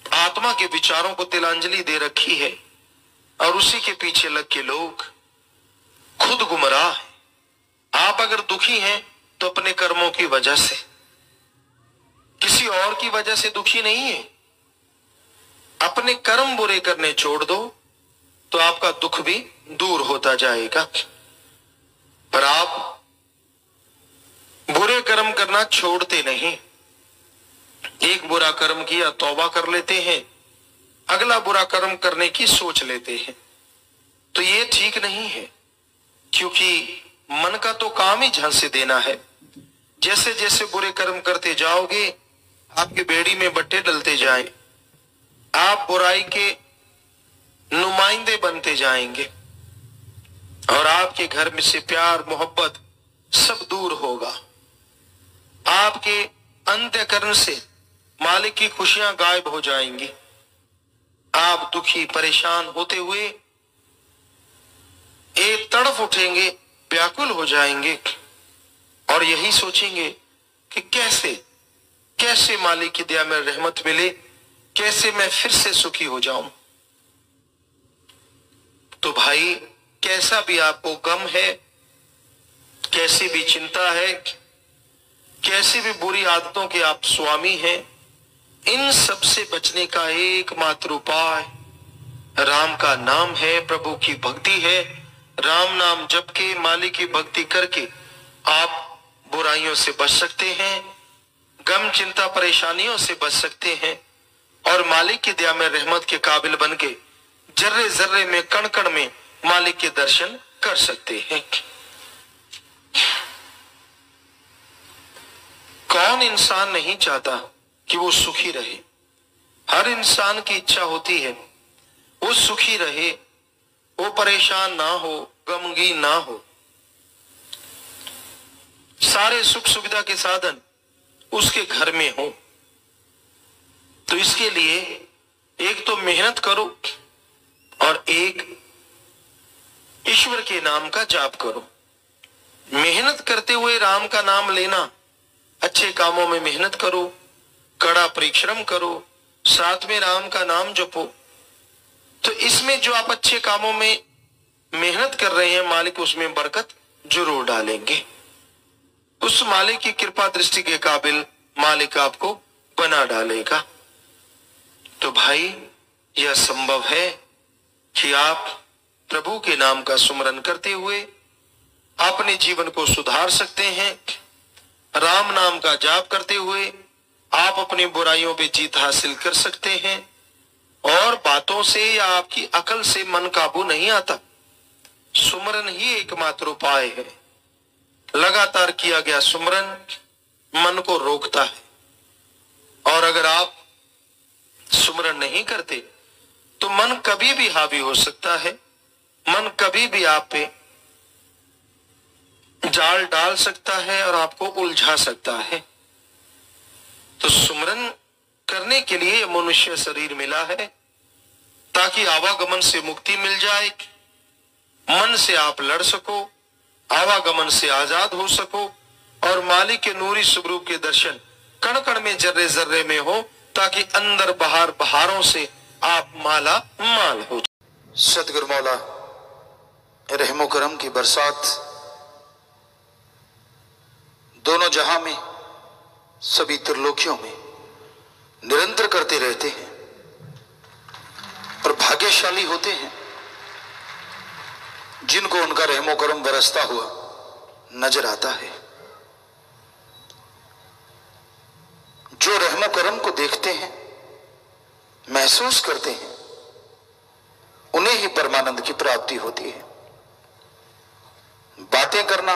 आत्मा के विचारों को तिलांजलि दे रखी है, और उसी के पीछे लग के लोग खुद गुमराह है। आप अगर दुखी हैं तो अपने कर्मों की वजह से, किसी और की वजह से दुखी नहीं है। अपने कर्म बुरे करने छोड़ दो तो आपका दुख भी दूर होता जाएगा। पर आप बुरे कर्म करना छोड़ते नहीं, एक बुरा कर्म किया, तौबा कर लेते हैं, अगला बुरा कर्म करने की सोच लेते हैं। तो ये ठीक नहीं है, क्योंकि मन का तो काम ही झांसे देना है। जैसे जैसे बुरे कर्म करते जाओगे, आपके बेड़ी में बट्टे डलते जाएं, आप बुराई के नुमाइंदे बनते जाएंगे और आपके घर में से प्यार मोहब्बत सब दूर होगा। आपके अंतःकरण से मालिक की खुशियां गायब हो जाएंगी। आप दुखी परेशान होते हुए एक तड़फ उठेंगे, व्याकुल हो जाएंगे और यही सोचेंगे कि कैसे कैसे मालिक की दया में रहमत मिले, कैसे मैं फिर से सुखी हो जाऊं। तो भाई, कैसा भी आपको गम है, कैसी भी चिंता है, कैसी भी बुरी आदतों के आप स्वामी हैं, इन सब से बचने का एकमात्र उपाय राम का नाम है, प्रभु की भक्ति है। राम नाम जप के, मालिक की भक्ति करके आप बुराइयों से बच सकते हैं, गम चिंता परेशानियों से बच सकते हैं और मालिक की दया में रहमत के काबिल बन के जर्रे जर्रे में, कण कण में मालिक के दर्शन कर सकते हैं। कौन इंसान नहीं चाहता कि वो सुखी रहे? हर इंसान की इच्छा होती है वो सुखी रहे, वो परेशान ना हो, गमगीन ना हो। सारे सुख सुविधा के साधन उसके घर में हो। तो इसके लिए एक तो मेहनत करो और एक ईश्वर के नाम का जाप करो। मेहनत करते हुए राम का नाम लेना, अच्छे कामों में मेहनत करो, कड़ा परिश्रम करो, साथ में राम का नाम जपो। तो इसमें जो आप अच्छे कामों में मेहनत कर रहे हैं, मालिक उसमें बरकत जरूर डालेंगे। उस मालिक की कृपा दृष्टि के काबिल मालिक आपको बना डालेगा। तो भाई, यह संभव है कि आप प्रभु के नाम का सुमरन करते हुए अपने जीवन को सुधार सकते हैं। राम नाम का जाप करते हुए आप अपनी बुराइयों पे जीत हासिल कर सकते हैं और बातों से या आपकी अकल से मन काबू नहीं आता। सुमरन ही एकमात्र उपाय है। लगातार किया गया सुमरन मन को रोकता है और अगर आप सुमरन नहीं करते तो मन कभी भी हावी हो सकता है, मन कभी भी आप पे जाल डाल सकता है और आपको उलझा सकता है। तो सुमरन करने के लिए मनुष्य शरीर मिला है ताकि आवागमन से मुक्ति मिल जाए, मन से आप लड़ सको, आवागमन से आजाद हो सको और मालिक के नूरी स्वरूप के दर्शन कण कण में, जर्रे जर्रे में हो, ताकि अंदर बाहर बहारों से आप माला माल हो। सतगुरु मौला रहमो करम की बरसात दोनों जहां में, सभी त्रिलोकियों में निरंतर करते रहते हैं और भाग्यशाली होते हैं जिनको उनका रहमो करम बरसता हुआ नजर आता है। जो रहमो करम को देखते हैं, महसूस करते हैं, उन्हें ही परमानंद की प्राप्ति होती है। बातें करना,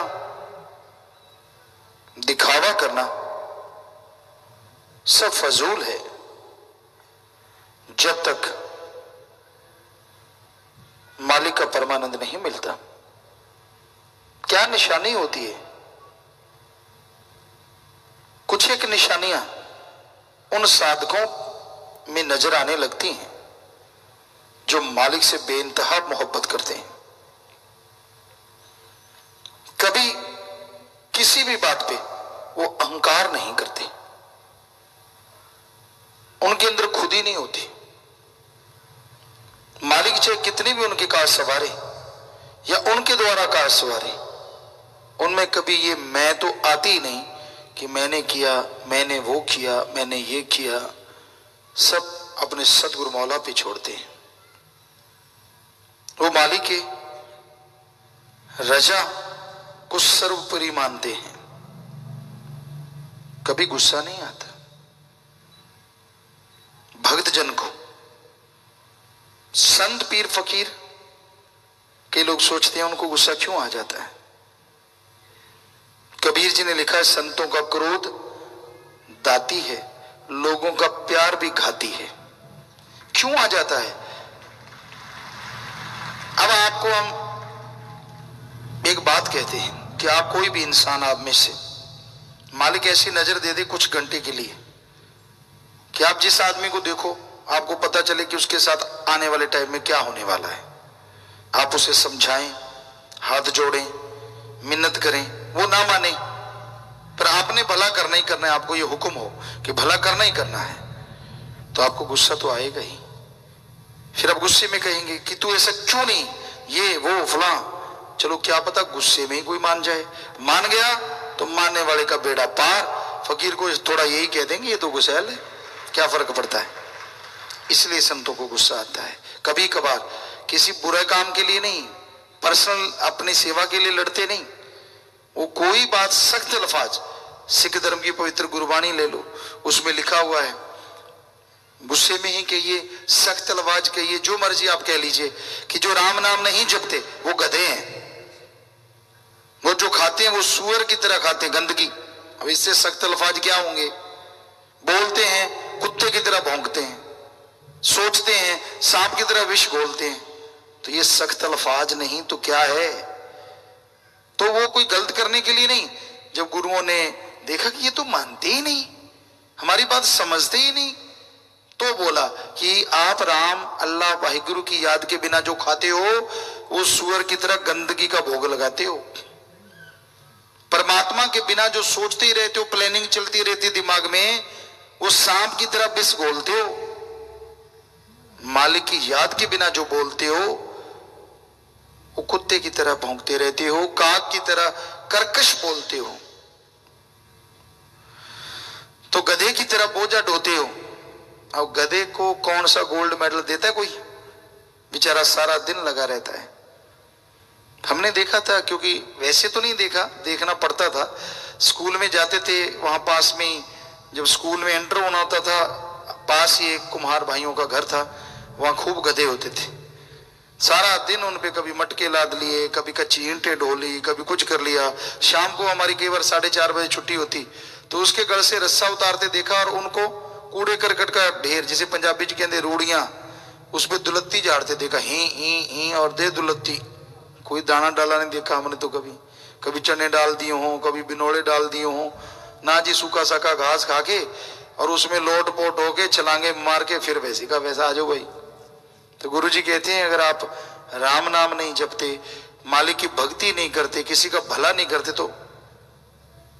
दिखावा करना सब फजूल है जब तक मालिक का परमानंद नहीं मिलता। क्या निशानी होती है? कुछ एक निशानियां उन साधकों में नजर आने लगती हैं जो मालिक से बेइंतहा मोहब्बत करते हैं। कभी किसी भी बात पे वो अहंकार नहीं करते, उनके अंदर खुद ही नहीं होती। मालिक चाहे कितनी भी उनकी कार सवारे या उनके द्वारा कार सवारे, उनमें कभी ये मैं तो आती ही नहीं कि मैंने किया, मैंने वो किया, मैंने ये किया। सब अपने सतगुरु मौला पे छोड़ते हैं। वो मालिक के रजा को सर्वोपरि मानते हैं। कभी गुस्सा नहीं आता, भक्त जन को। संत पीर फकीर के लोग सोचते हैं उनको गुस्सा क्यों आ जाता है। कबीर जी ने लिखा है, संतों का क्रोध दाती है, लोगों का प्यार भी घाती है। क्यों आ जाता है? अब आपको हम एक बात कहते हैं कि आप कोई भी इंसान, आप में से मालिक ऐसी नजर दे दे कुछ घंटे के लिए कि आप जिस आदमी को देखो आपको पता चले कि उसके साथ आने वाले टाइम में क्या होने वाला है। आप उसे समझाएं, हाथ जोड़ें, मिन्नत करें, वो ना माने, पर आपने भला करना ही करना है, आपको ये हुक्म हो कि भला करना ही करना है, तो आपको गुस्सा तो आएगा ही। फिर आप गुस्से में कहेंगे कि तू ऐसा क्यों नहीं, ये वो फला। चलो क्या पता गुस्से में ही कोई मान जाए, मान गया तो मानने वाले का बेड़ा पार। फकीर को थोड़ा यही कह देंगे ये तो गुस्सैल है, क्या फर्क पड़ता है। इसलिए संतों को गुस्सा आता है। कभी कभार किसी बुरे काम के लिए नहीं, पर्सनल अपनी सेवा के लिए लड़ते नहीं, वो कोई बात सख्त अल्फाज, सिख धर्म की पवित्र गुरबानी ले लो, उसमें लिखा हुआ है गुस्से में ही कहिए, सख्त अल्फाज कहिए, जो मर्जी आप कह लीजिए कि जो राम नाम नहीं जपते वो गधे हैं, वो जो खाते हैं वो सूअर की तरह खाते हैं गंदगी। अब इससे सख्त अल्फाज क्या होंगे। बोलते हैं कुत्ते की तरह भौंकते हैं, सोचते हैं सांप की तरह विष घोलते हैं, तो ये सख्त अल्फाज नहीं तो क्या है। तो वो कोई गलत करने के लिए नहीं। जब गुरुओं ने देखा कि ये तो मानते ही नहीं, हमारी बात समझते ही नहीं, तो बोला कि आप राम अल्लाह वाहिगुरु की याद के बिना जो खाते हो वो सूअर की तरह गंदगी का भोग लगाते हो। परमात्मा के बिना जो सोचते ही रहते हो, प्लानिंग चलती रहती है दिमाग में, वो सांप की तरह विष घोलते हो। मालिक की याद के बिना जो बोलते हो वो कुत्ते की तरह भौंकते रहते हो, काग की तरह कर्कश बोलते हो, तो गधे की तरह बोझा ढोते हो। अब गधे को कौन सा गोल्ड मेडल देता है कोई, बेचारा सारा दिन लगा रहता है। हमने देखा था, क्योंकि वैसे तो नहीं देखा, देखना पड़ता था। स्कूल में जाते थे, वहां पास में ही जब स्कूल में एंटर होना होता था, पास ही एक कुम्हार भाइयों का घर था, वहां खूब गधे होते थे। सारा दिन उन पे कभी मटके लाद लिए, कभी कच्ची ईंटें ढोली, कभी कुछ कर लिया। शाम को हमारी कई बार 4:30 बजे छुट्टी होती तो उसके गल से रस्सा उतारते देखा और उनको कूड़े करकट का ढेर, जिसे पंजाबी च कहते रूड़ियां, उसपे दुलत्ती झाड़ते देखा, ही और दे दुलत्ती। कोई दाना डाला नहीं देखा हमने तो कभी। कभी चने डाल दिए हों, कभी बिनोड़े डाल दिए हों, ना जी सूखा साखा घास खा के और उसमें लोट पोट होके छलांगे मार के फिर वैसे का वैसा आ जाओ भाई। तो गुरुजी कहते हैं अगर आप राम नाम नहीं जपते, मालिक की भक्ति नहीं करते, किसी का भला नहीं करते, तो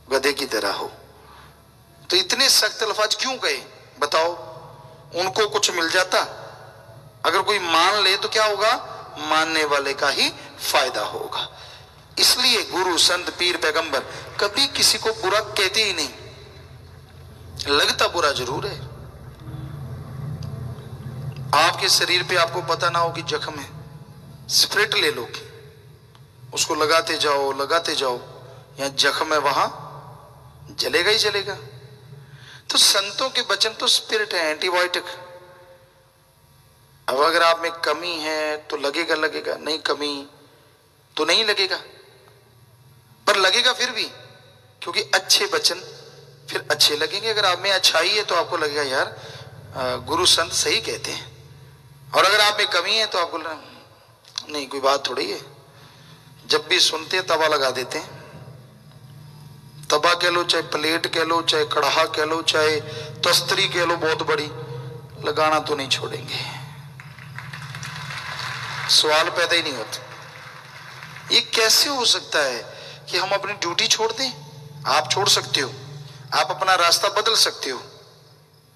गधे की तरह हो। तो इतने सख्त अल्फाज क्यों कहे बताओ। उनको कुछ मिल जाता, अगर कोई मान ले तो क्या होगा, मानने वाले का ही फायदा होगा। इसलिए गुरु संत पीर पैगंबर कभी किसी को बुरा कहते ही नहीं। लगता बुरा जरूर है। आपके शरीर पे आपको पता ना हो कि जख्म है, स्प्रिट ले लो, उसको लगाते जाओ, या जख्म है वहां जलेगा ही जलेगा। तो संतों के वचन तो स्पिरिट है, एंटीबायोटिक। अब अगर आप में कमी है तो लगेगा, नहीं कमी तो नहीं लगेगा, पर लगेगा फिर भी, क्योंकि अच्छे वचन फिर अच्छे लगेंगे। अगर आप में अच्छाई है तो आपको लगेगा यार गुरु संत सही कहते हैं, और अगर आप में कमी है तो आपको नहीं कोई बात थोड़ी है। जब भी सुनते हैं तवा लगा देते हैं। तवा कह लो, चाहे प्लेट कह लो, चाहे कढ़ा कह लो, चाहे तस्तरी कह लो बहुत बड़ी, लगाना तो नहीं छोड़ेंगे। सवाल पैदा ही नहीं होता। ये कैसे हो सकता है कि हम अपनी ड्यूटी छोड़ दें। आप छोड़ सकते हो, आप अपना रास्ता बदल सकते हो,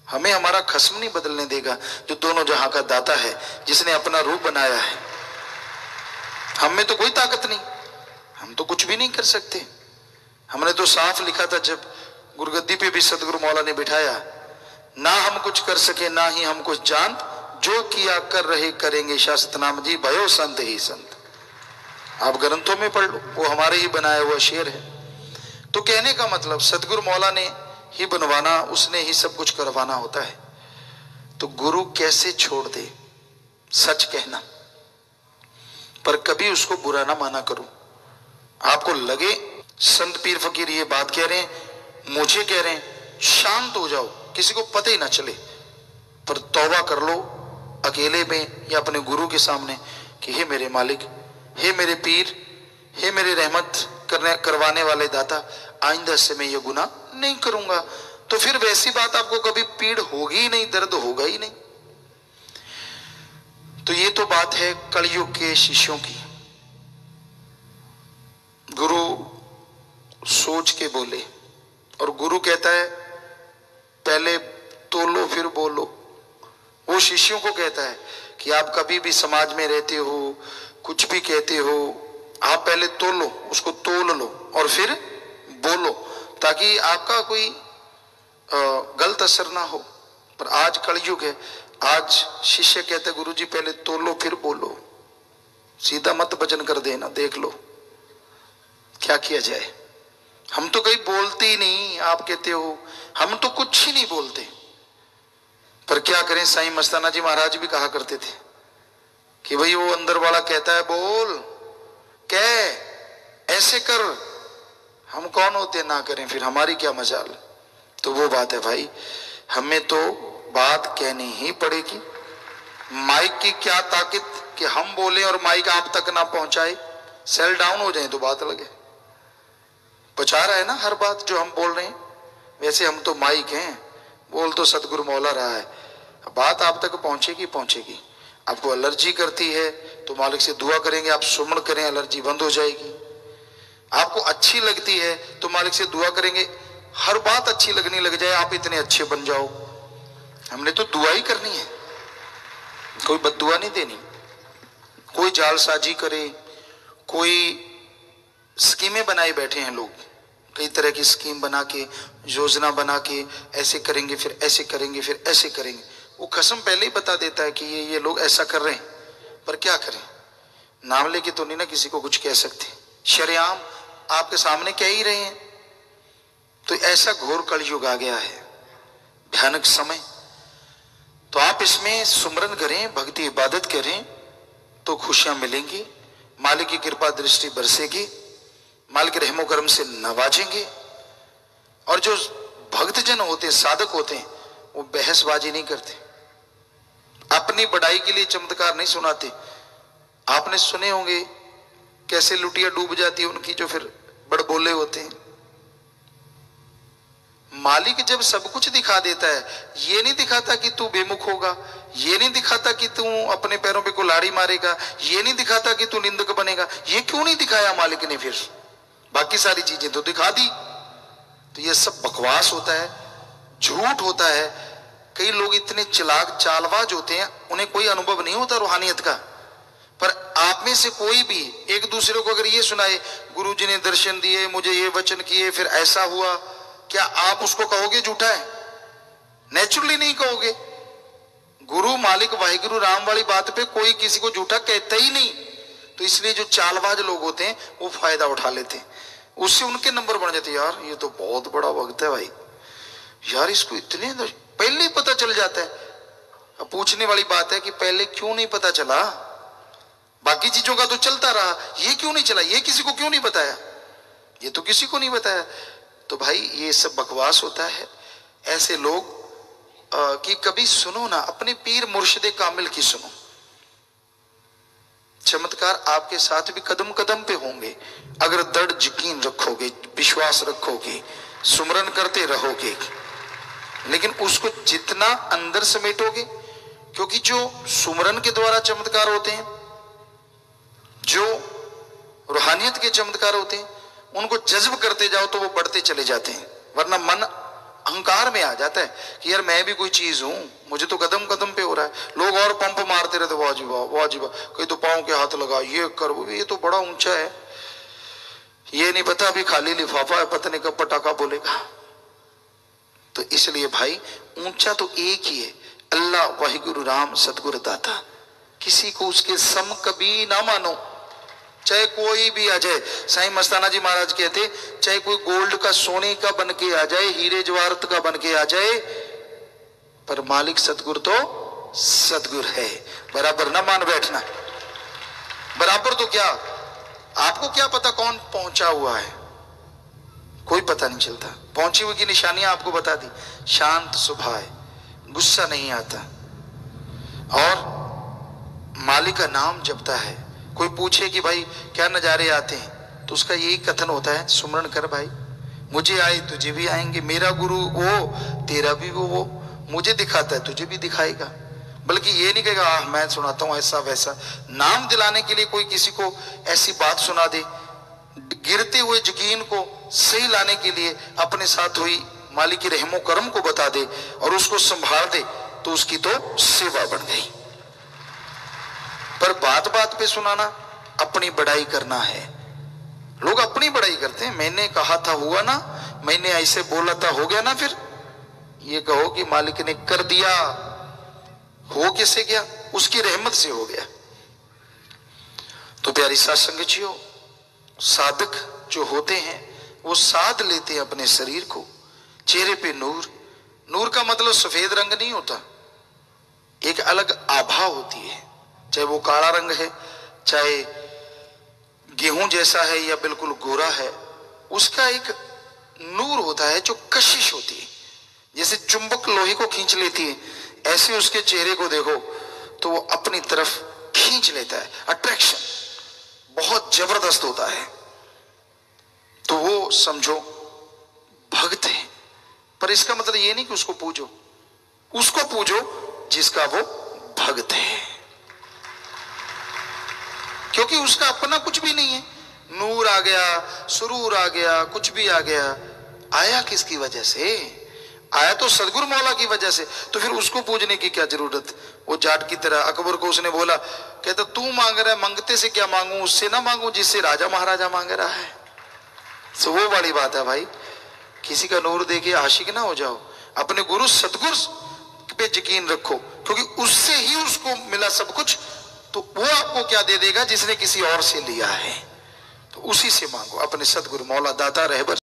हमें हमारा खस्म नहीं बदलने देगा जो दोनों जहां का दाता है, जिसने अपना रूप बनाया है। हम में तो कोई ताकत नहीं, हम तो कुछ भी नहीं कर सकते। हमने तो साफ लिखा था जब गुरुगद्दी पे भी सदगुरु मौला ने बिठाया, ना हम कुछ कर सके ना ही हम कुछ जान, जो किया कर रहे करेंगे शास्त्र नाम जी, भयो संत ही संत। आप ग्रंथों में पढ़ लो, वो हमारे ही बनाया हुआ शेर है। तो कहने का मतलब सदगुरु मौला ने ही बनवाना, उसने ही सब कुछ करवाना होता है। तो गुरु कैसे छोड़ दे, सच कहना, पर कभी उसको बुरा ना माना करो। आपको लगे संत पीर फकीर ये बात कह रहे हैं, मुझे कह रहे हैं, शांत हो जाओ, किसी को पता ही ना चले, पर तौबा कर लो अकेले में या अपने गुरु के सामने कि हे मेरे मालिक, हे मेरे पीर, हे मेरे रहमत करवाने वाले दाता, आइंदा से मैं ये गुनाह नहीं करूंगा। तो फिर वैसी बात आपको कभी पीड़ होगी ही नहीं, दर्द होगा ही नहीं। तो ये तो बात है कलयुग के शिष्यों की। गुरु सोच के बोले, और गुरु कहता है पहले तोलो फिर बोलो। वो शिष्यों को कहता है कि आप कभी भी समाज में रहते हो, कुछ भी कहते हो, आप पहले तोलो, उसको तोल लो और फिर बोलो, ताकि आपका कोई गलत असर ना हो। पर आज कलयुग है, आज शिष्य कहते गुरु जी पहले तोलो फिर बोलो, सीधा मत वचन कर देना, देख लो क्या किया जाए। हम तो कहीं बोलते ही नहीं, आप कहते हो हम तो कुछ ही नहीं बोलते, पर क्या करें। साईं मस्ताना जी महाराज भी कहा करते थे कि भाई वो अंदर वाला कहता है बोल, कह, ऐसे कर, हम कौन होते ना करें, फिर हमारी क्या मजाल। तो वो बात है भाई, हमें तो बात कहनी ही पड़ेगी। माइक की क्या ताकत कि हम बोले और माइक आप तक ना पहुंचाए, सेल डाउन हो जाए तो बात लगे। पहुंचा रहा है ना हर बात जो हम बोल रहे हैं, वैसे हम तो माइक हैं, बोल तो सतगुरु मौला रहा है, बात आप तक पहुंचेगी पहुंचेगी। आपको एलर्जी करती है तो मालिक से दुआ करेंगे, आप सुमन करें, एलर्जी बंद हो जाएगी। आपको अच्छी लगती है तो मालिक से दुआ करेंगे, हर बात अच्छी लगने लग जाए, आप इतने अच्छे बन जाओ। हमने तो दुआ ही करनी है, कोई बद्दुआ नहीं देनी। कोई जालसाजी करे, कोई स्कीमें बनाए बैठे हैं लोग, कई तरह की स्कीम बना के, योजना बना के, ऐसे करेंगे फिर ऐसे करेंगे फिर ऐसे करेंगे। वो कसम पहले ही बता देता है कि ये लोग ऐसा कर रहे हैं, पर क्या करें, नाम लेके तो नहीं ना किसी को कुछ कह सकते, शरेआम आपके सामने कह ही रहे हैं। तो ऐसा घोर कलयुग आ गया है, भयानक समय। तो आप इसमें सुमरन करें, भक्ति इबादत करें तो खुशियां मिलेंगी, मालिक की कृपा दृष्टि बरसेगी, मालिक रहमो करम से नवाजेंगे। और जो भक्तजन होते, साधक होते हैं, वो बहसबाजी नहीं करते, अपनी बढ़ाई के लिए चमत्कार नहीं सुनाते। आपने सुने होंगे कैसे लुटिया डूब जाती है उनकी, जो फिर बड़बोले होते हैं। मालिक जब सब कुछ दिखा देता है, ये नहीं दिखाता कि तू बेमुख होगा, ये नहीं दिखाता कि तू अपने पैरों पे कुल्हाड़ी मारेगा, ये नहीं दिखाता कि तू निंदक बनेगा। ये क्यों नहीं दिखाया मालिक ने? फिर बाकी सारी चीजें तो दिखा दी। तो ये सब बकवास होता है, झूठ होता है। कई लोग इतने चालाक चालबाज होते हैं, उन्हें कोई अनुभव नहीं होता रूहानियत का। पर आप में से कोई भी एक दूसरे को अगर ये सुनाए, गुरुजी ने दर्शन दिए, मुझे ये वचन किए, फिर ऐसा हुआ, क्या आप उसको कहोगे झूठा है? नेचुरली नहीं कहोगे। गुरु मालिक वाहिगुरु राम वाली बात पे कोई किसी को झूठा कहता ही नहीं। तो इसलिए जो चालबाज लोग होते हैं वो फायदा उठा लेते हैं, उससे उनके नंबर बढ़ जाते हैं। यार ये तो बहुत बड़ा वक्त है भाई, यार इसको इतने पहले ही पता चल जाता है। अब पूछने वाली बात है कि पहले क्यों नहीं पता चला? बाकी चीजों का तो चलता रहा, ये क्यों नहीं चला? ये किसी को क्यों नहीं बताया? ये तो किसी को नहीं बताया। तो भाई ये सब बकवास होता है। ऐसे लोग कि कभी सुनो ना, अपने पीर मुर्शिदे कामिल की सुनो। चमत्कार आपके साथ भी कदम कदम पे होंगे, अगर दृढ़ यकीन रखोगे, विश्वास रखोगे, सुमरन करते रहोगे। लेकिन उसको जितना अंदर समेटोगे, क्योंकि जो सुमरन के द्वारा चमत्कार होते हैं, जो रूहानियत के चमत्कार होते हैं, उनको जज्ब करते जाओ तो वो बढ़ते चले जाते हैं। वरना मन अहंकार में आ जाता है कि यार मैं भी कोई चीज हूं, मुझे तो कदम कदम पे हो रहा है। लोग और पंप मारते रहते, वाह जी वाह, वाह जी वाह, कोई तो पांव के हाथ लगा, ये कर, वो ये तो बड़ा ऊंचा है, ये नहीं पता अभी खाली लिफाफा है, पता नहीं कब पटाखा बोलेगा। तो इसलिए भाई ऊंचा तो एक ही है, अल्लाह वाहिगुरु राम सतगुरु दाता। किसी को उसके सम कभी ना मानो, चाहे कोई भी आ जाए। साईं मस्ताना जी महाराज कहते, चाहे कोई गोल्ड का, सोने का बन के आ जाए, हीरे जवाहरत का बन के आ जाए, पर मालिक सतगुरु तो सतगुरु है। बराबर ना मान बैठना। बराबर तो क्या, आपको क्या पता कौन पहुंचा हुआ है, कोई पता नहीं चलता। पहुंची हुई की निशानियां आपको बता दी। शांत स्वभाव है, गुस्सा नहीं आता, और मालिक का नाम जपता है। कोई पूछे कि भाई क्या नजारे आते हैं, तो उसका यही कथन होता है, सुमरण कर भाई, मुझे आए तुझे भी आएंगे, मेरा गुरु वो तेरा भी वो मुझे दिखाता है तुझे भी दिखाएगा। बल्कि ये नहीं कहेगा मैं सुनाता हूं ऐसा वैसा। नाम दिलाने के लिए कोई किसी को ऐसी बात सुना दे, गिरते हुए यकीन को सही लाने के लिए अपने साथ हुई मालिक की रहमो करम को बता दे और उसको संभाल दे, तो उसकी तो सेवा बन गई। पर बात बात पे सुनाना, अपनी बड़ाई करना है। लोग अपनी बड़ाई करते हैं, मैंने कहा था हुआ ना, मैंने ऐसे बोला था हो गया ना। फिर ये कहो कि मालिक ने कर दिया, हो कैसे गया, उसकी रहमत से हो गया। तो प्यारी साध संगतियों, साधक जो होते हैं वो साध लेते हैं अपने शरीर को, चेहरे पे नूर। नूर का मतलब सफेद रंग नहीं होता, एक अलग आभा होती है। चाहे वो काला रंग है, चाहे गेहूं जैसा है या बिल्कुल गोरा है, उसका एक नूर होता है जो कशिश होती है। जैसे चुंबक लोहे को खींच लेती है, ऐसे उसके चेहरे को देखो तो वो अपनी तरफ खींच लेता है। अट्रैक्शन बहुत जबरदस्त होता है। तो वो समझो भक्त है। पर इसका मतलब ये नहीं कि उसको पूजो, उसको पूजो जिसका वो भक्त है, क्योंकि उसका अपना कुछ भी नहीं है। नूर आ गया, सुरूर आ गया, कुछ भी आ गया, आया किसकी वजह से? आया तो सदगुरु मौला की वजह से। तो फिर उसको पूजने की क्या जरूरत? वो जाट की तरह अकबर को उसने बोला, कहता तू मांग रहा है, मांगते से क्या मांगू, उससे ना मांगू जिससे राजा महाराजा मांग रहा है। तो वो बड़ी बात है भाई, किसी का नूर देके आशिक ना हो जाओ। अपने गुरु सतगुरु पे यकीन रखो, क्योंकि उससे ही उसको मिला सब कुछ। तो वो आपको क्या दे देगा जिसने किसी और से लिया है? तो उसी से मांगो, अपने सतगुरु मौला दाता रहबर